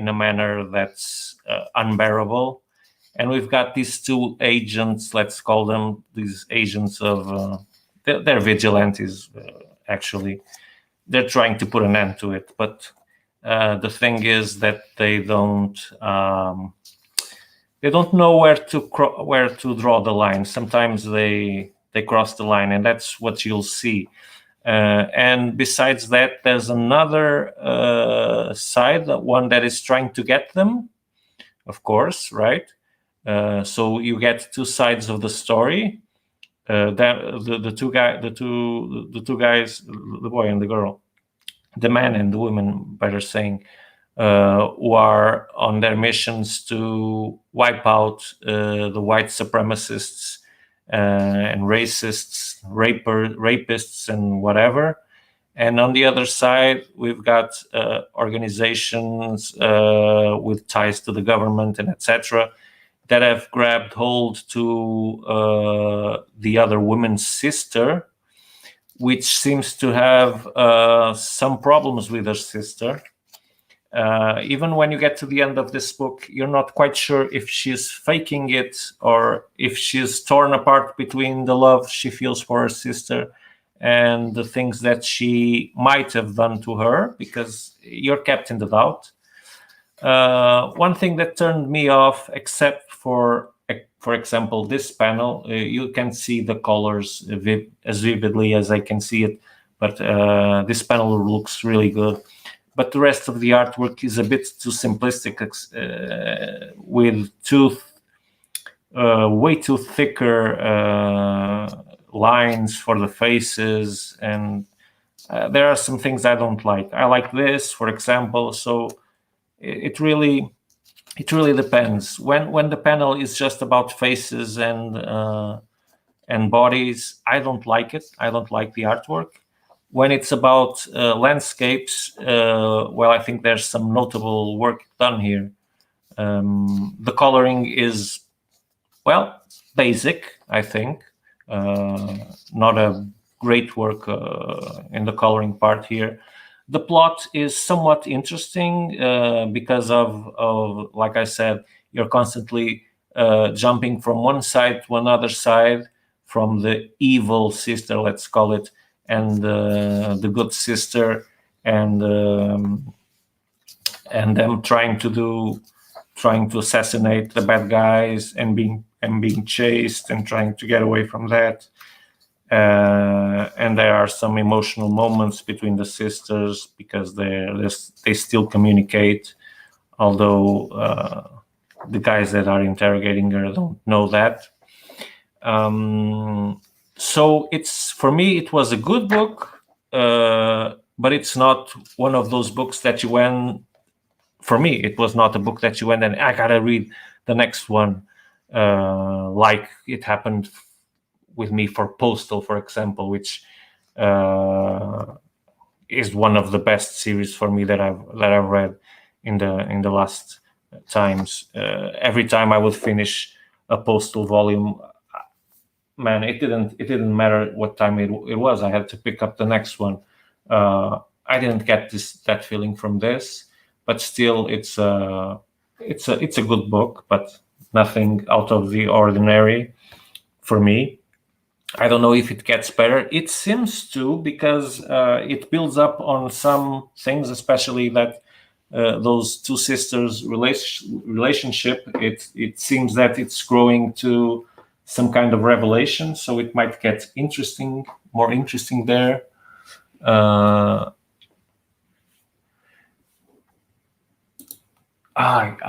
a manner that's unbearable. And we've got these two agents, let's call them these agents of they're vigilantes. Actually, they're trying to put an end to it, but the thing is that they don't know where to draw the line. Sometimes they cross the line, and that's what you'll see. And besides that, there's another side, one that is trying to get them, of course, right? So you get two sides of the story. the two guys, the boy and the girl, the man and the woman, better saying, who are on their missions to wipe out the white supremacists and racists, rapists, and whatever. And on the other side, we've got organizations with ties to the government and etc. that have grabbed hold to the other woman's sister, which seems to have some problems with her sister. Even when you get to the end of this book, you're not quite sure if she's faking it or if she's torn apart between the love she feels for her sister and the things that she might have done to her, because you're kept in the doubt. One thing that turned me off, except for example, this panel, you can see the colors as vividly as I can see it, but this panel looks really good. But the rest of the artwork is a bit too simplistic, with way too thicker lines for the faces, and there are some things I don't like. I like this, for example. So it really depends. When the panel is just about faces and bodies, I don't like it. I don't like the artwork. When it's about landscapes, well, I think there's some notable work done here. The coloring is, well, basic, I think. Not a great work in the coloring part here. The plot is somewhat interesting because of, like I said, you're constantly jumping from one side to another side, from the evil sister, let's call it, and the good sister, and them trying to assassinate the bad guys and being chased and trying to get away from that. And there are some emotional moments between the sisters because they still communicate, although the guys that are interrogating her don't know that. So for me, it was a good book, but it's not one of those books that you went. For me, it was not a book that you went and I gotta read the next one, like it happened with me for Postal, for example, which is one of the best series for me that I've read in the last times. Every time I would finish a Postal volume, man, it didn't matter what time it was. I had to pick up the next one. I didn't get that feeling from this, but still, it's a good book, but nothing out of the ordinary for me. I don't know if it gets better. It seems to, because it builds up on some things, especially that those two sisters' relationship. It seems that it's growing to some kind of revelation, so it might get more interesting there. I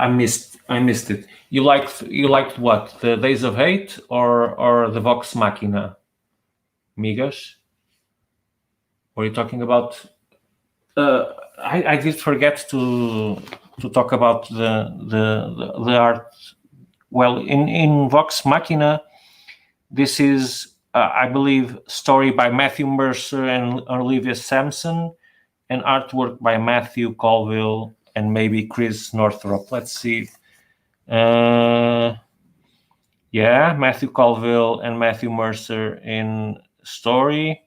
missed it. You liked what? The Days of Hate or the Vox Machina? Migas? Were you talking about? I did forget to talk about the art. Well, in Vox Machina, this is I believe story by Matthew Mercer and Olivia Sampson, and artwork by Matthew Colville and maybe Chris Northrop. Let's see. Yeah, Matthew Colville and Matthew Mercer in story.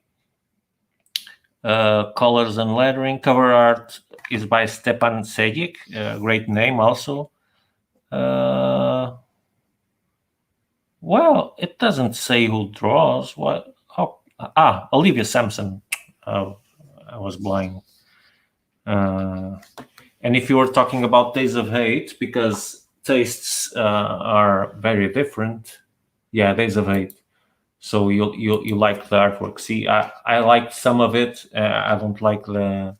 Colors and lettering. Cover art is by Stepan Sejic, great name also. Well, it doesn't say who draws. What? Olivia Sampson. I was blind. And if you were talking about Days of Hate, because tastes are very different, yeah, Days of Hate. So you like the artwork. See, I like some of it. I don't like the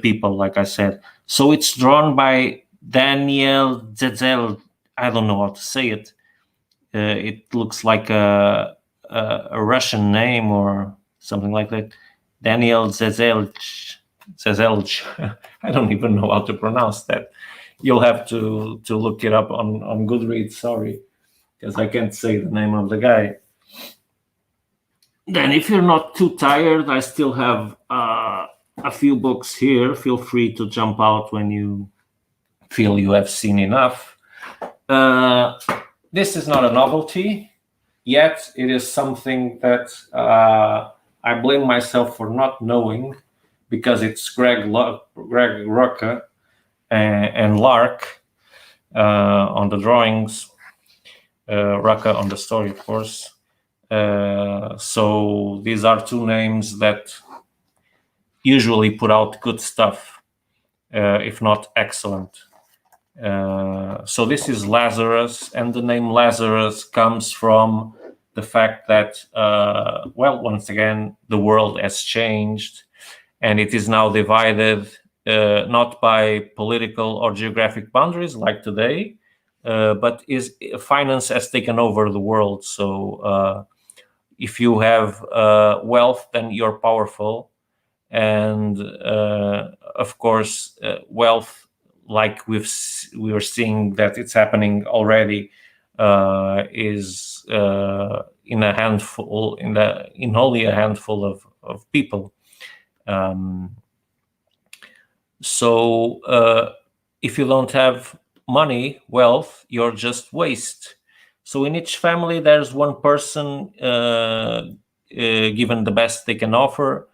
people, like I said. So it's drawn by Daniel Zezel. I don't know how to say it. It looks like a Russian name or something like that. Daniel Zezelch. I don't even know how to pronounce that. You'll have to look it up on Goodreads. Sorry, because I can't say the name of the guy. Then, if you're not too tired, I still have a few books here. Feel free to jump out when you feel you have seen enough. This is not a novelty, yet it is something that I blame myself for not knowing, because it's Greg Rucka and Lark on the drawings, Rucka on the story, of course. So these are two names that usually put out good stuff, if not excellent. So this is Lazarus, and the name Lazarus comes from the fact that, once again, the world has changed, and it is now divided not by political or geographic boundaries like today, but finance has taken over the world. So if you have wealth, then you're powerful, and of course, wealth, like we are seeing that it's happening already, is in only a handful of people. So if you don't have money, wealth, you're just waste. So in each family, there's one person given the best they can offer: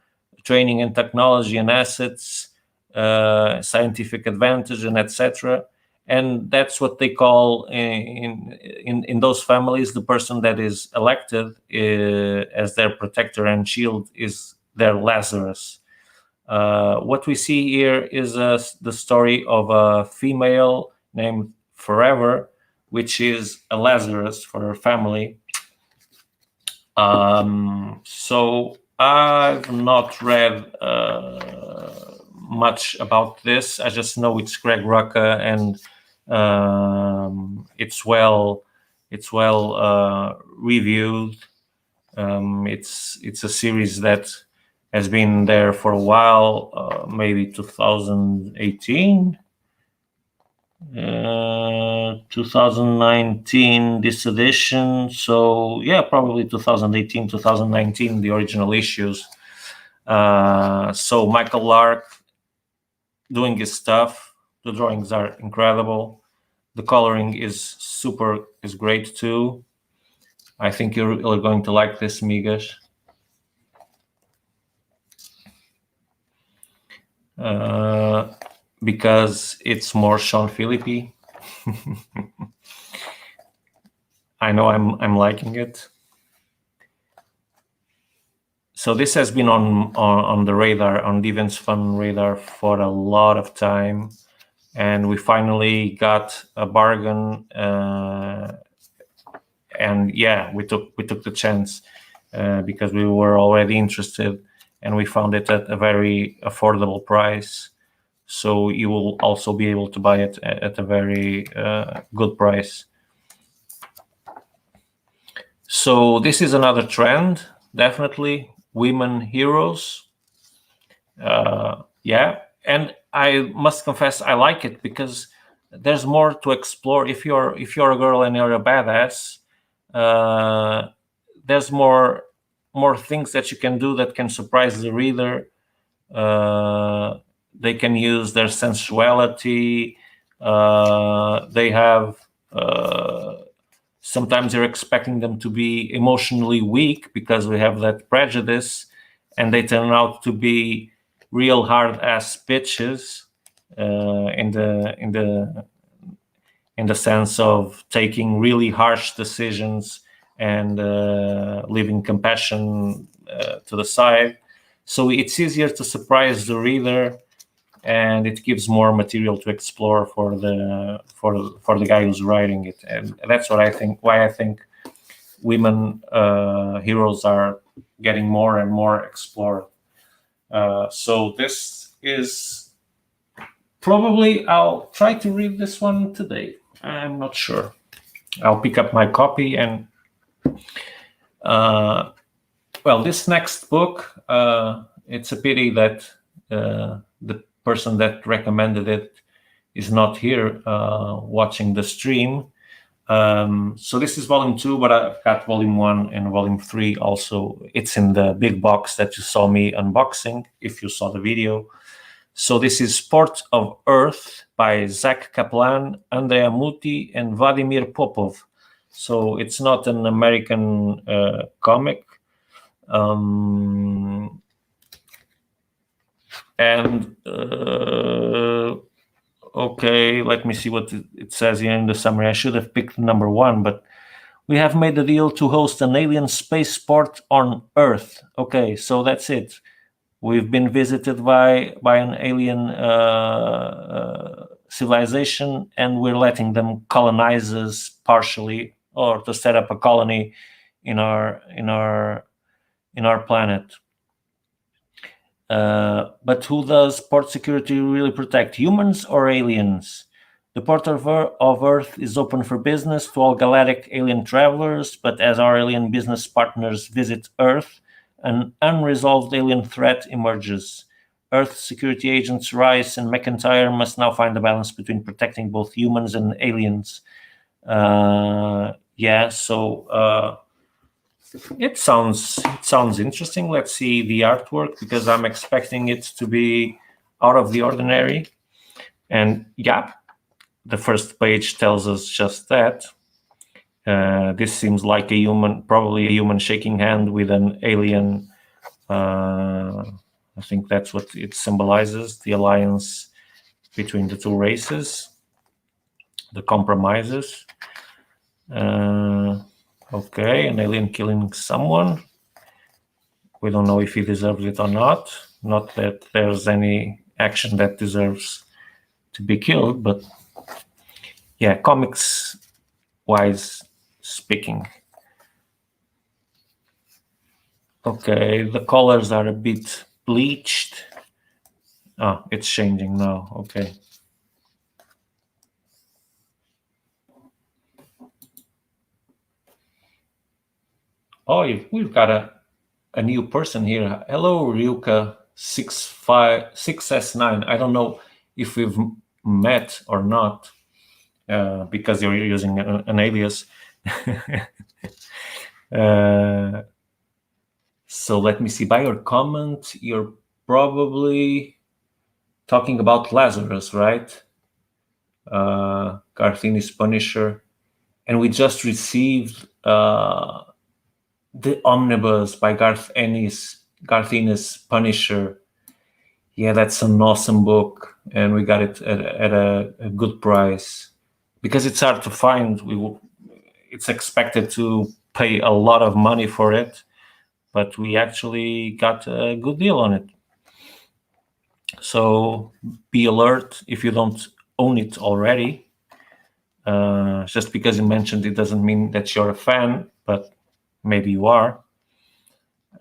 training and technology and assets, scientific advantage, and etc. And that's what they call in those families, the person that is elected as their protector and shield is their Lazarus. What we see here is the story of a female named Forever, which is a Lazarus for her family. So I've not read much about this. I just know it's Greg Rucka, and it's well reviewed. It's a series that has been there for a while, maybe 2018. 2019 this edition, so yeah, probably 2018, 2019 the original issues. So Michael Lark doing his stuff. The drawings are incredible. The coloring is great too. I think you're going to like this, Migas. Because it's more Sean Philippi. I know I'm liking it. So this has been on the radar, on Deviant's Fun radar, for a lot of time, and we finally got a bargain. And yeah, we took the chance because we were already interested, and we found it at a very affordable price. So you will also be able to buy it at a very good price. So this is another trend, definitely, women heroes. Yeah, and I must confess I like it because there's more to explore. If you're a girl and you're a badass, there's more things that you can do that can surprise the reader. They can use their sensuality. They have sometimes you're expecting them to be emotionally weak because we have that prejudice, and they turn out to be real hard-ass bitches in the sense of taking really harsh decisions and leaving compassion to the side. So it's easier to surprise the reader, and it gives more material to explore for the guy who's writing it. And that's what I think. Why I think women heroes are getting more and more explored. So this is probably, I'll try to read this one today. I'm not sure. I'll pick up my copy. And well, this next book, it's a pity that the person that recommended it is not here watching the stream. So this is volume 2, but I've got volume 1 and volume 3 also. It's in the big box that you saw me unboxing, if you saw the video. So this is Sport of Earth by Zach Kaplan, Andrea Muti, and Vladimir Popov. So it's not an American comic. Okay, let me see what it says here in the summary. I should have picked number 1, but we have made a deal to host an alien space sport on Earth. Okay, so that's it. We've been visited by an alien civilization, and we're letting them colonize us partially, or to set up a colony in our planet. But who does port security really protect, humans or aliens? The port of Earth is open for business to all galactic alien travelers, but as our alien business partners visit Earth, an unresolved alien threat emerges. Earth security agents Rice and McIntyre must now find a balance between protecting both humans and aliens. It sounds interesting. Let's see the artwork, because I'm expecting it to be out of the ordinary. And yeah, the first page tells us just that. This seems like probably a human shaking hand with an alien. I think that's what it symbolizes, the alliance between the two races, the compromises. Okay, an alien killing someone. We don't know if he deserves it or not. Not that there's any action that deserves to be killed, but yeah, comics-wise speaking. Okay, the colors are a bit bleached. Oh, it's changing now. Okay. Oh, we've got a new person here. Hello, Ryuka 6S9. I don't know if we've met or not, because you're using an alias. So let me see. By your comment, you're probably talking about Lazarus, right? Garthini's Punisher. And we just received the omnibus by Garth Ennis, Garthina's Punisher. Yeah, that's an awesome book, and we got it at a good price, because it's hard to find. It's expected to pay a lot of money for it, but we actually got a good deal on it. So be alert if you don't own it already. Just because you mentioned it doesn't mean that you're a fan, but maybe you are.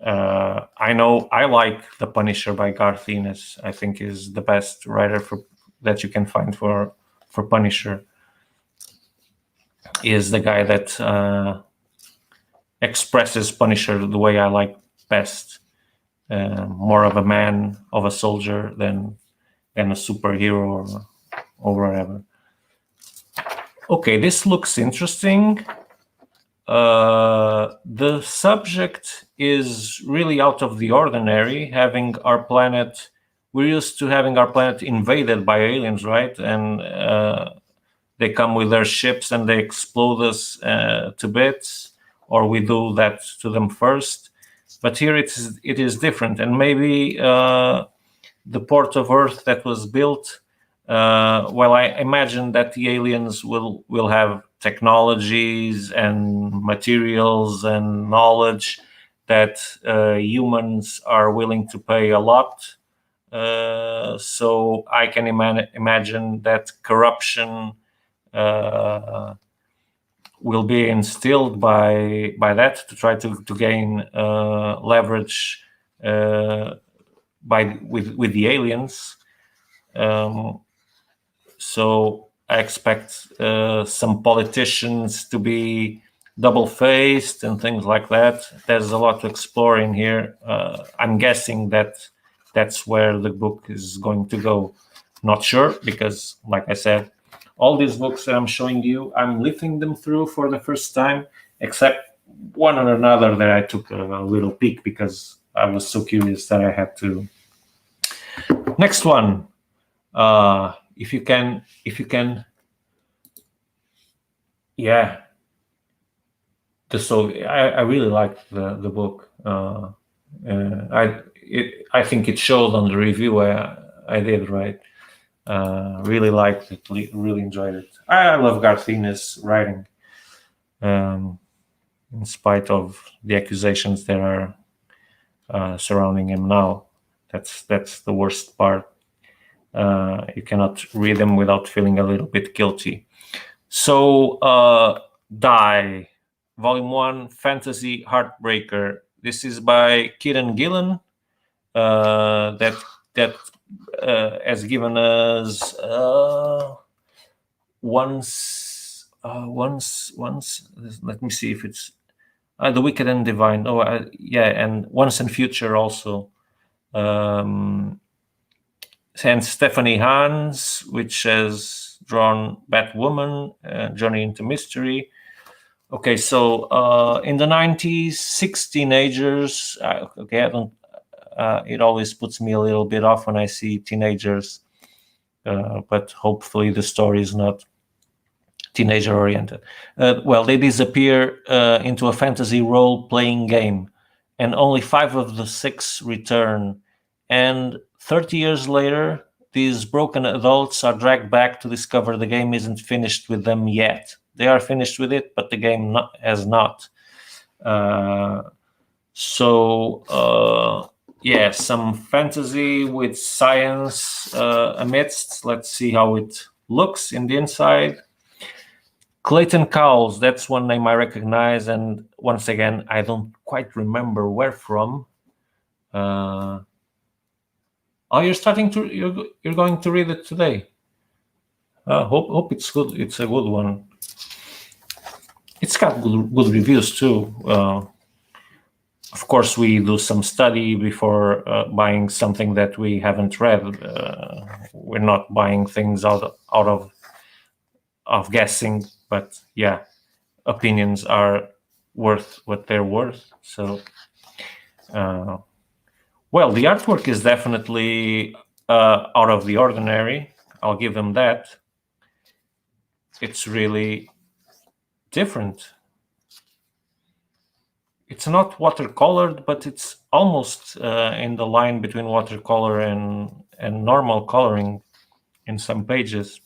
I know I like The Punisher by Garth Ennis. I think is the best writer that you can find for Punisher. He is the guy that expresses Punisher the way I like best. More of a man, of a soldier than a superhero or whatever. Okay, this looks interesting. The subject is really out of the ordinary. We're used to having our planet invaded by aliens, right? And they come with their ships and they explode us to bits, or we do that to them first. But here it is different, and maybe the port of Earth that was built. Well, I imagine that the aliens will have technologies and materials and knowledge that humans are willing to pay a lot. So I can imagine that corruption will be instilled by that to try to gain leverage with the aliens. So I expect some politicians to be double-faced and things like that. There's a lot to explore in here. I'm guessing that that's where the book is going to go. Not sure, because, like I said, all these books that I'm showing you, I'm lifting them through for the first time, except one or another that I took a little peek because I was so curious that I had to. Next one. If you can, yeah. I really liked the book. I think it showed on the review I did, right? Really liked it. Really enjoyed it. I love Garcine's writing, in spite of the accusations that are surrounding him now. That's the worst part. You cannot read them without feeling a little bit guilty. So, Die, Volume 1, Fantasy Heartbreaker. This is by Kieran Gillen. That has given us once. Let me see if it's The Wicked and Divine. And Once and Future also. And Stephanie Hans, which has drawn Batwoman, Journey into Mystery. Okay, so in the 90s, 6 teenagers. It always puts me a little bit off when I see teenagers, but hopefully the story is not teenager-oriented. They disappear into a fantasy role-playing game, and only 5 of the 6 return. And 30 years later, these broken adults are dragged back to discover the game isn't finished with them yet. They are finished with it, but the game has not. Some fantasy with science amidst. Let's see how it looks in the inside. Clayton Cowles, that's one name I recognize, and once again, I don't quite remember where from. You're going to read it today. Hope it's good. It's a good one. It's got good reviews too. Of course, we do some study before buying something that we haven't read. We're not buying things out of guessing, but yeah, opinions are worth what they're worth. So, the artwork is definitely out of the ordinary. I'll give them that. It's really different. It's not watercolored, but it's almost in the line between watercolor and normal coloring in some pages.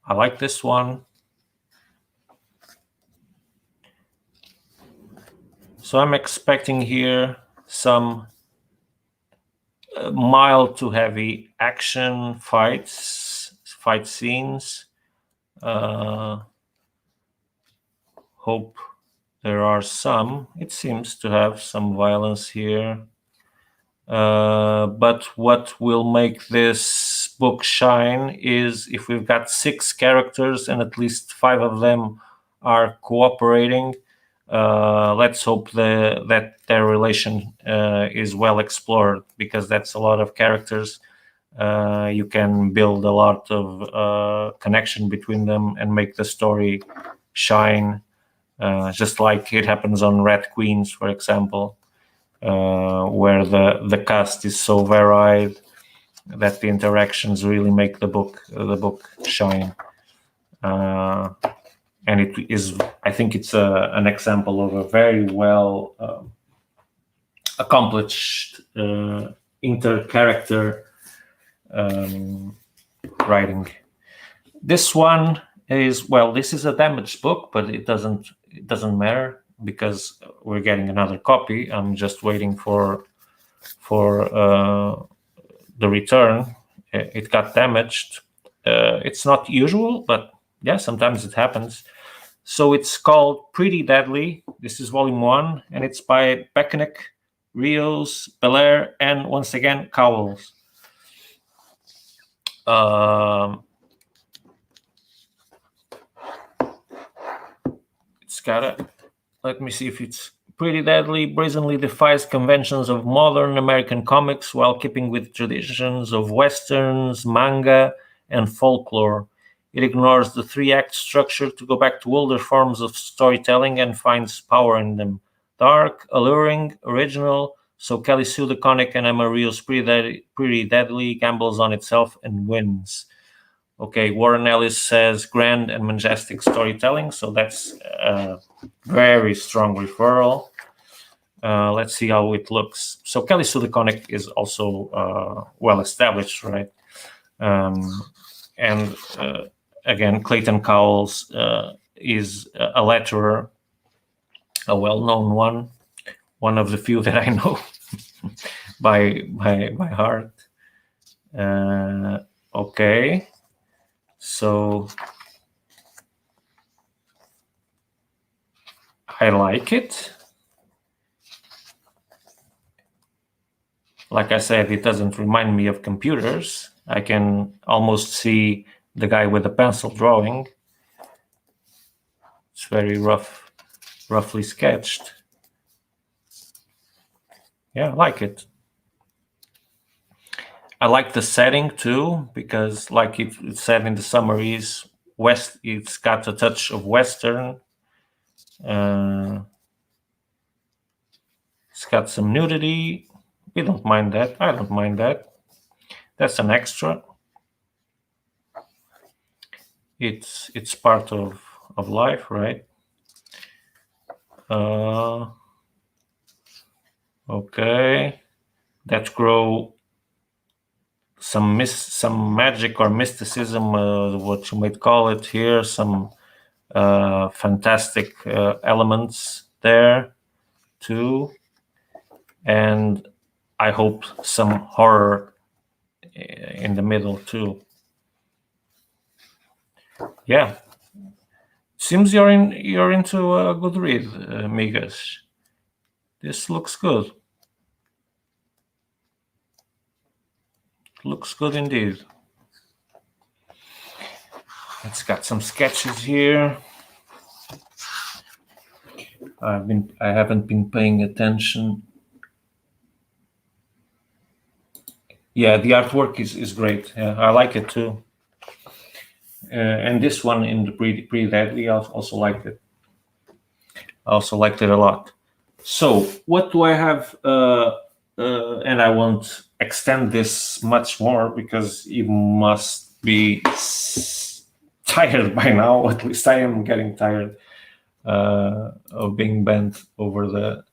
I like this one. So I'm expecting here some mild to heavy action fight scenes. Hope there are some. It seems to have some violence here. But what will make this book shine is if we've got 6 characters and at least 5 of them are cooperating. Let's hope that their relation is well explored, because that's a lot of characters. You can build a lot of connection between them and make the story shine, just like it happens on Red Queens, for example, where the cast is so varied that the interactions really make the book shine. And it is, I think it's an example of a very well accomplished inter-character writing. This one is, this is a damaged book, but it doesn't matter because we're getting another copy. I'm just waiting for the return. It got damaged. It's not usual, but yeah, sometimes it happens. So it's called Pretty Deadly. This is volume 1, and it's by Bekenick, Rios, Belair, and once again, Cowles. let me see if it's pretty deadly, brazenly defies conventions of modern American comics while keeping with traditions of westerns, manga, and folklore. It ignores the three-act structure to go back to older forms of storytelling and finds power in them. Dark, alluring, original, so Kelly Sue DeConnick and Emma Rios pretty deadly, gambles on itself and wins. Okay, Warren Ellis says grand and majestic storytelling, so that's a very strong referral. Let's see how it looks. So Kelly Sue DeConnick is also well established, right? And again, Clayton Cowles is a letterer, a well-known one of the few that I know by heart. Okay, so I like it. Like I said, it doesn't remind me of computers. I can almost see the guy with the pencil drawing. It's very roughly sketched. Yeah, I like it. I like the setting too, because like it said in the summaries, it's got a touch of Western. It's got some nudity. We don't mind that. I don't mind that. That's an extra. It's part of life, right? Okay, that grow some magic or mysticism, what you might call it here, some fantastic elements there too, and I hope some horror in the middle too. Yeah, seems you're into a good read, Migas. This looks good. Looks good indeed. It's got some sketches here. I haven't been paying attention. Yeah, the artwork is great. Yeah, I like it too. And this one in the pretty deadly, I also liked it. I also liked it a lot. So what do I have? And I won't extend this much more because you must be tired by now. At least I am getting tired of being bent over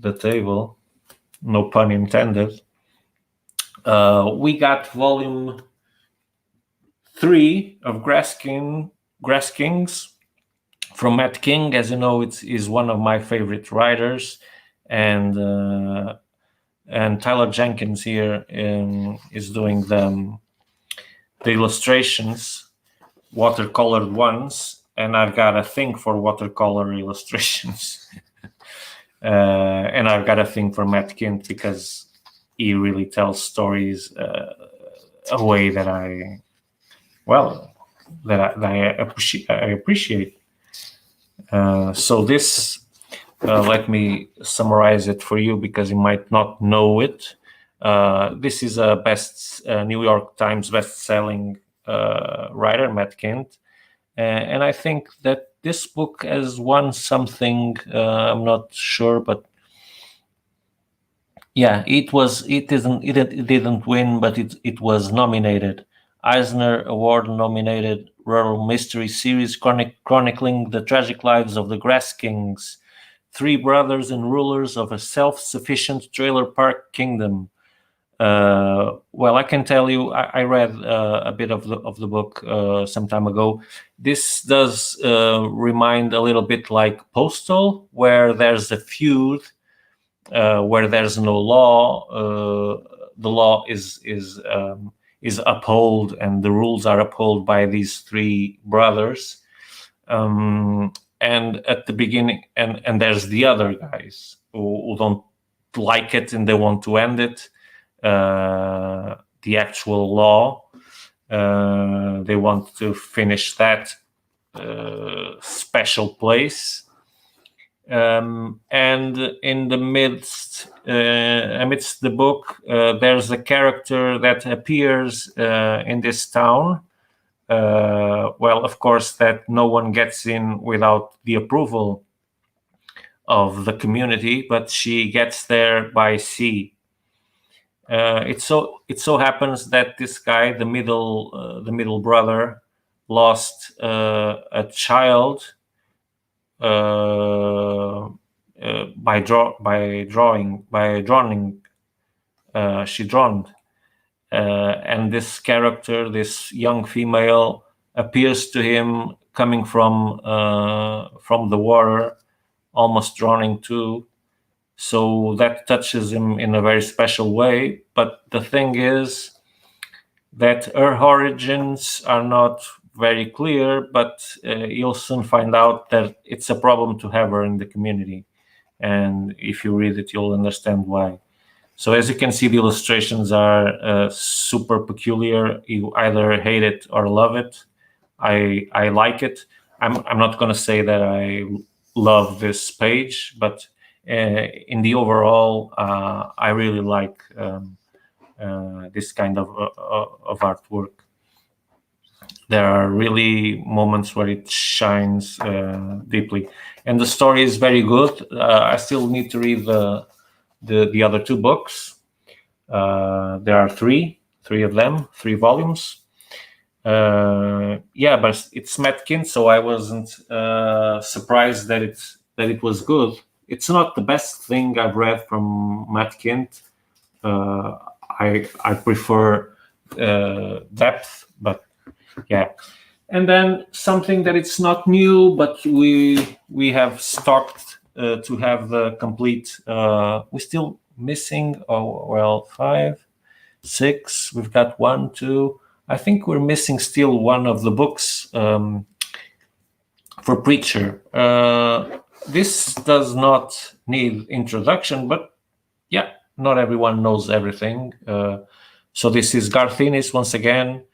the table. No pun intended. We got volume 3 of Grass Kings from Matt King. As you know, is one of my favorite writers, and Tyler Jenkins here is doing the illustrations, watercolored ones, and I've got a thing for watercolor illustrations. And I've got a thing for Matt King because he really tells stories a way that I appreciate. So this, let me summarize it for you because you might not know it. This is a New York Times best-selling writer, Matt Kent, and I think that this book has won something. I'm not sure, but yeah, it didn't win, but it was nominated. Eisner Award nominated rural mystery series chronicling the tragic lives of the Grass Kings, 3 brothers and rulers of a self-sufficient trailer park kingdom. Well, I can tell you, I read a bit of the book some time ago. This does remind a little bit like Postal, where there's a feud, where there's no law. The law is upheld, and the rules are upheld by these 3 brothers. And at the beginning, and there's the other guys who don't like it and they want to end it. The actual law, they want to finish that special place And in the amidst the book, there's a character that appears in this town. Well, of course, that no one gets in without the approval of the community, but she gets there by sea. It so happens that this guy, the middle brother, lost a child by drawing. She drowned, and this character, this young female, appears to him coming from the water, almost drowning too. So that touches him in a very special way. But the thing is that her origins are not very clear, but you'll soon find out that it's a problem to have her in the community. And if you read it, you'll understand why. So as you can see, the illustrations are super peculiar. You either hate it or love it. I like it. I'm not going to say that I love this page, but in the overall, I really like this kind of artwork. There are really moments where it shines deeply, and the story is very good. I still need to read the other two books. There are three of them, 3 volumes. Yeah, but it's Matt Kindt, so I wasn't surprised that it was good. It's not the best thing I've read from Matt Kindt. I prefer depth, but yeah. And then something that it's not new, but we have stocked to have the complete. We're still missing. Oh well, 5, 6. We've got 1, 2. I think we're missing still one of the books for Preacher. This does not need introduction, but yeah, not everyone knows everything. So this is Garth Ennis once again.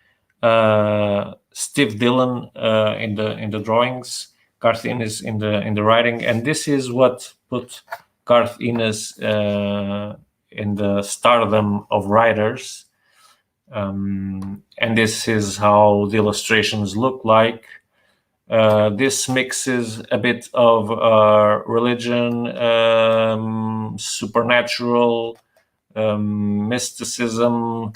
Steve Dillon in the drawings, Garth Ennis in the writing, and this is what put Garth Ennis in the stardom of writers. And this is how the illustrations look like. This mixes a bit of religion, supernatural, mysticism,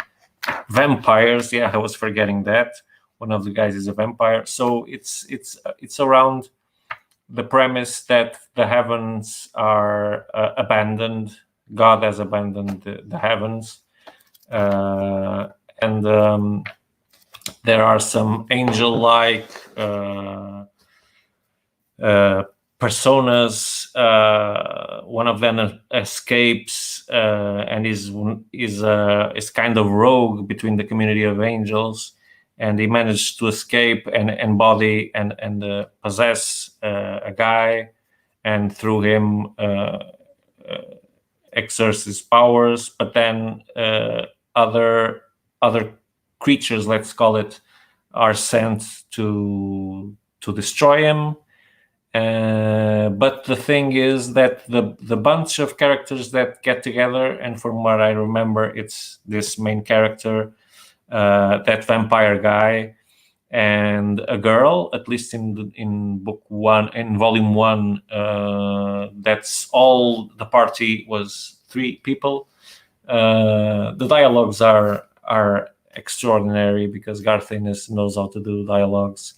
vampires. Yeah, I was forgetting that. One of the guys is a vampire. So it's around the premise that the heavens are abandoned. God has abandoned the heavens. And there are some angel-like personas. One of them escapes and is kind of rogue between the community of angels, and he managed to escape and embody and possess a guy, and through him exerts his powers. But then other creatures, let's call it, are sent to destroy him. But the thing is that the bunch of characters that get together, and from what I remember, it's this main character, that vampire guy, and a girl, at least in book 1, in volume 1. That's all the party was, 3 people. The dialogues are extraordinary because Garth Ennis knows how to do dialogues.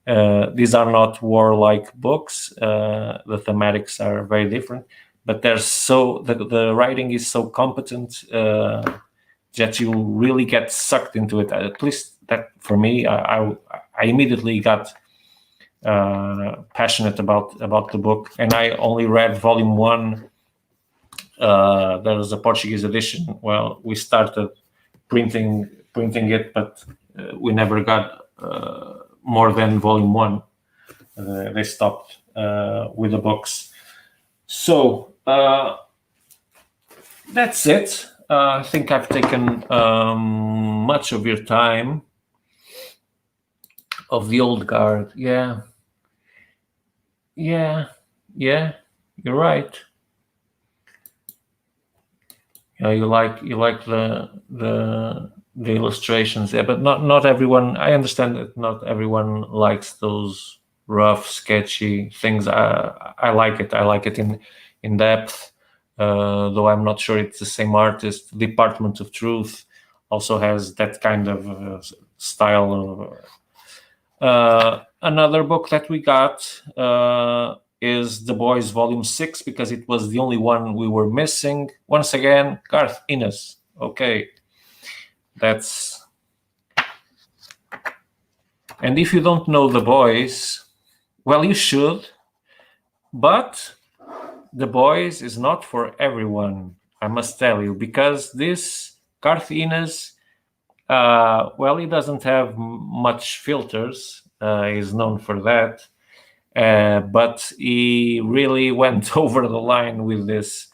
These are not warlike books. The thematics are very different, but the writing is so competent that you really get sucked into it. At least that for me, I immediately got passionate about the book, and I only read volume 1. There was a Portuguese edition. Well, we started printing it, but we never got more than volume 1. They stopped with the books. So that's it. I think I've taken much of your time. Of the old guard. Yeah. You're right. Yeah, you like the illustrations, yeah, but not everyone. I understand that not everyone likes those rough, sketchy things. I like it. I like it in depth. Though I'm not sure it's the same artist. Department of Truth also has that kind of style. Another book that we got is The Boys Volume 6, because it was the only one we were missing. Once again, Garth Ennis. Okay. That's... And if you don't know The Boys, well, you should. But The Boys is not for everyone, I must tell you, because this Garth Ennis, well, he doesn't have much filters. He's known for that. But he really went over the line with this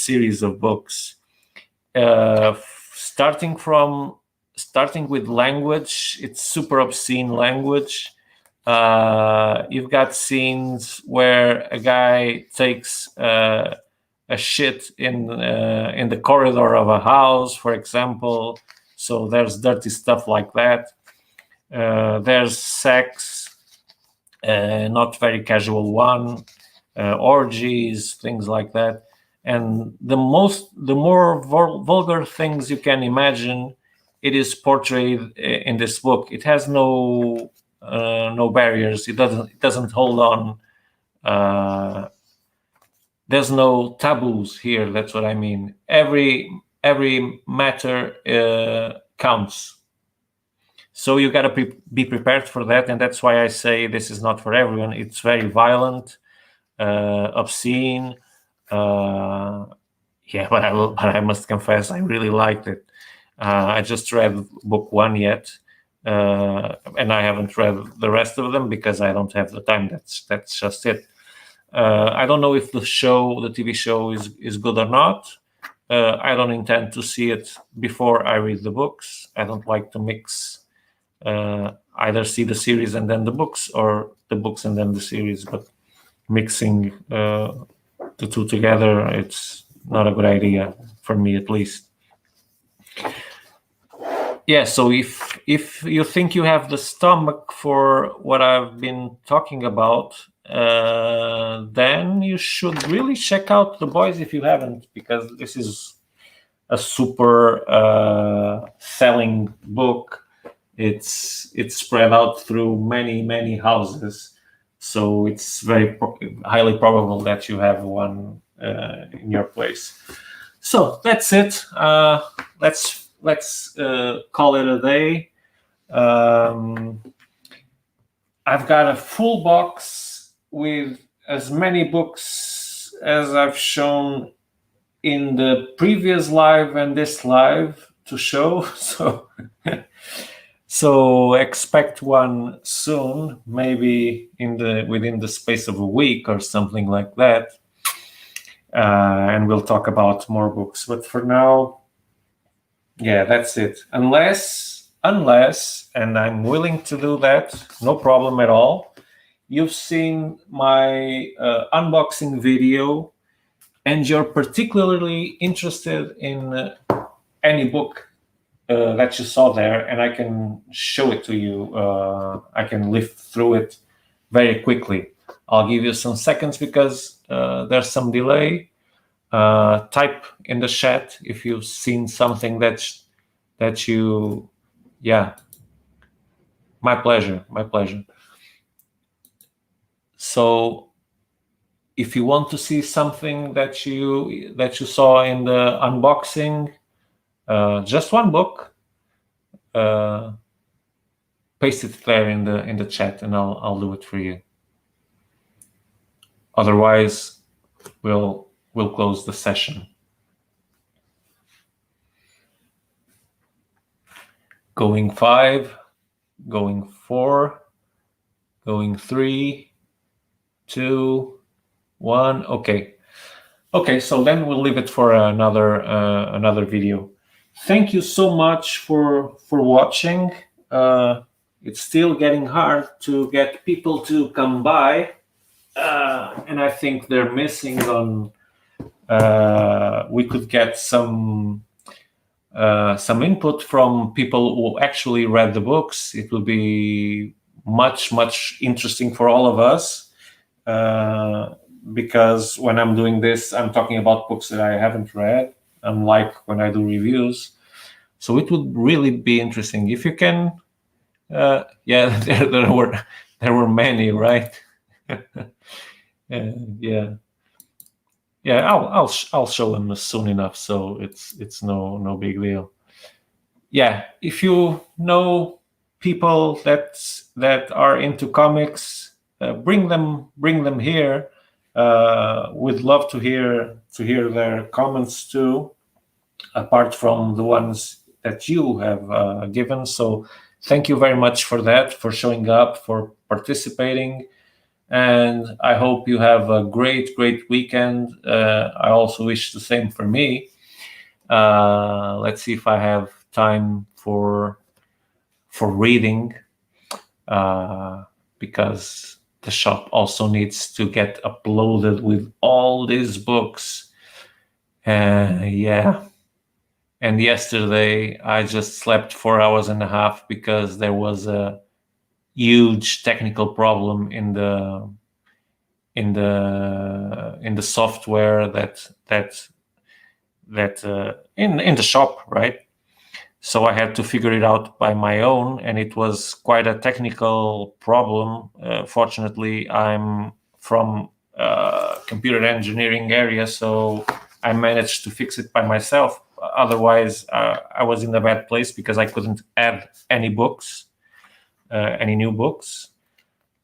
series of books, starting with language. It's super obscene language. You've got scenes where a guy takes a shit in the corridor of a house, for example. So there's dirty stuff like that. There's sex. Not very casual one, orgies, things like that, and the more vulgar things you can imagine, it is portrayed in this book. It has no barriers. It doesn't hold on. There's no taboos here. That's what I mean. Every matter counts. So you got to be prepared for that, and that's why I say this is not for everyone. It's very violent, obscene. Yeah, but I must confess, I really liked it. I just read book 1 yet, and I haven't read the rest of them because I don't have the time. That's just it. I don't know if the TV show is good or not. I don't intend to see it before I read the books. I don't like to mix. Either see the series and then the books, or the books and then the series, but mixing the two together, it's not a good idea for me, at least. Yeah, so if you think you have the stomach for what I've been talking about, then you should really check out The Boys if you haven't, because this is a super selling book. It's spread out through many houses, so it's very highly probable that you have one in your place. So that's it. Let's call it a day. I've got a full box with as many books as I've shown in the previous live and this live to show. So expect one soon, maybe within the space of a week or something like that. And we'll talk about more books. But for now, yeah, that's it. Unless, and I'm willing to do that, no problem at all, you've seen my unboxing video and you're particularly interested in any book that you saw there, and I can show it to you. I can lift through it very quickly. I'll give you some seconds because there's some delay. Type in the chat if you've seen something that you... Yeah, my pleasure. So if you want to see something that you saw in the unboxing, just one book, paste it there in the chat, and I'll do it for you. Otherwise, we'll close the session. Going 5, going 4, going 3, 2, 1. Okay. So then we'll leave it for another video. Thank you so much for watching. It's still getting hard to get people to come by. and I think they're missing on. We could get some input from people who actually read the books. It will be much interesting for all of us, because when I'm doing this, I'm talking about books that I haven't read, unlike when I do reviews. So it would really be interesting if you can. Yeah, there were many, right? Yeah. Yeah, I'll show them soon enough, so it's no big deal. Yeah, if you know people that are into comics, bring them here. We'd love to hear their comments too, apart from the ones that you have given. So thank you very much for that, for showing up, for participating. And I hope you have a great weekend. I also wish the same for me. Let's see if I have time for reading, because the shop also needs to get uploaded with all these books. Yeah. And yesterday I just slept 4 hours and a half because there was a huge technical problem in the software that in the shop, right? So I had to figure it out by my own, and it was quite a technical problem. Fortunately, I'm from computer engineering area, so I managed to fix it by myself. Otherwise, I was in a bad place because I couldn't add any books, any new books.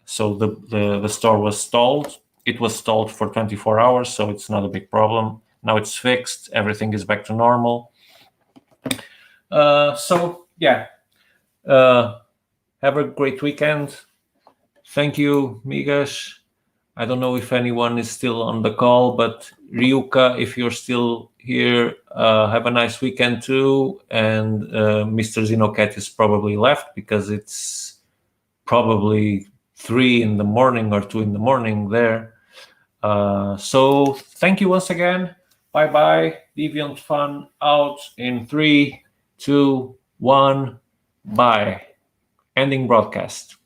So the store was stalled. It was stalled for 24 hours, so it's not a big problem. Now it's fixed. Everything is back to normal. So yeah, have a great weekend. Thank you, Migas. I don't know if anyone is still on the call, but Ryuka, if you're still here, have a nice weekend too. And Mr. Xenocat is probably left because it's probably 3 in the morning or 2 in the morning there. So thank you once again. Bye bye. Deviant Fun out in 3, 2, 1. Bye. Ending broadcast.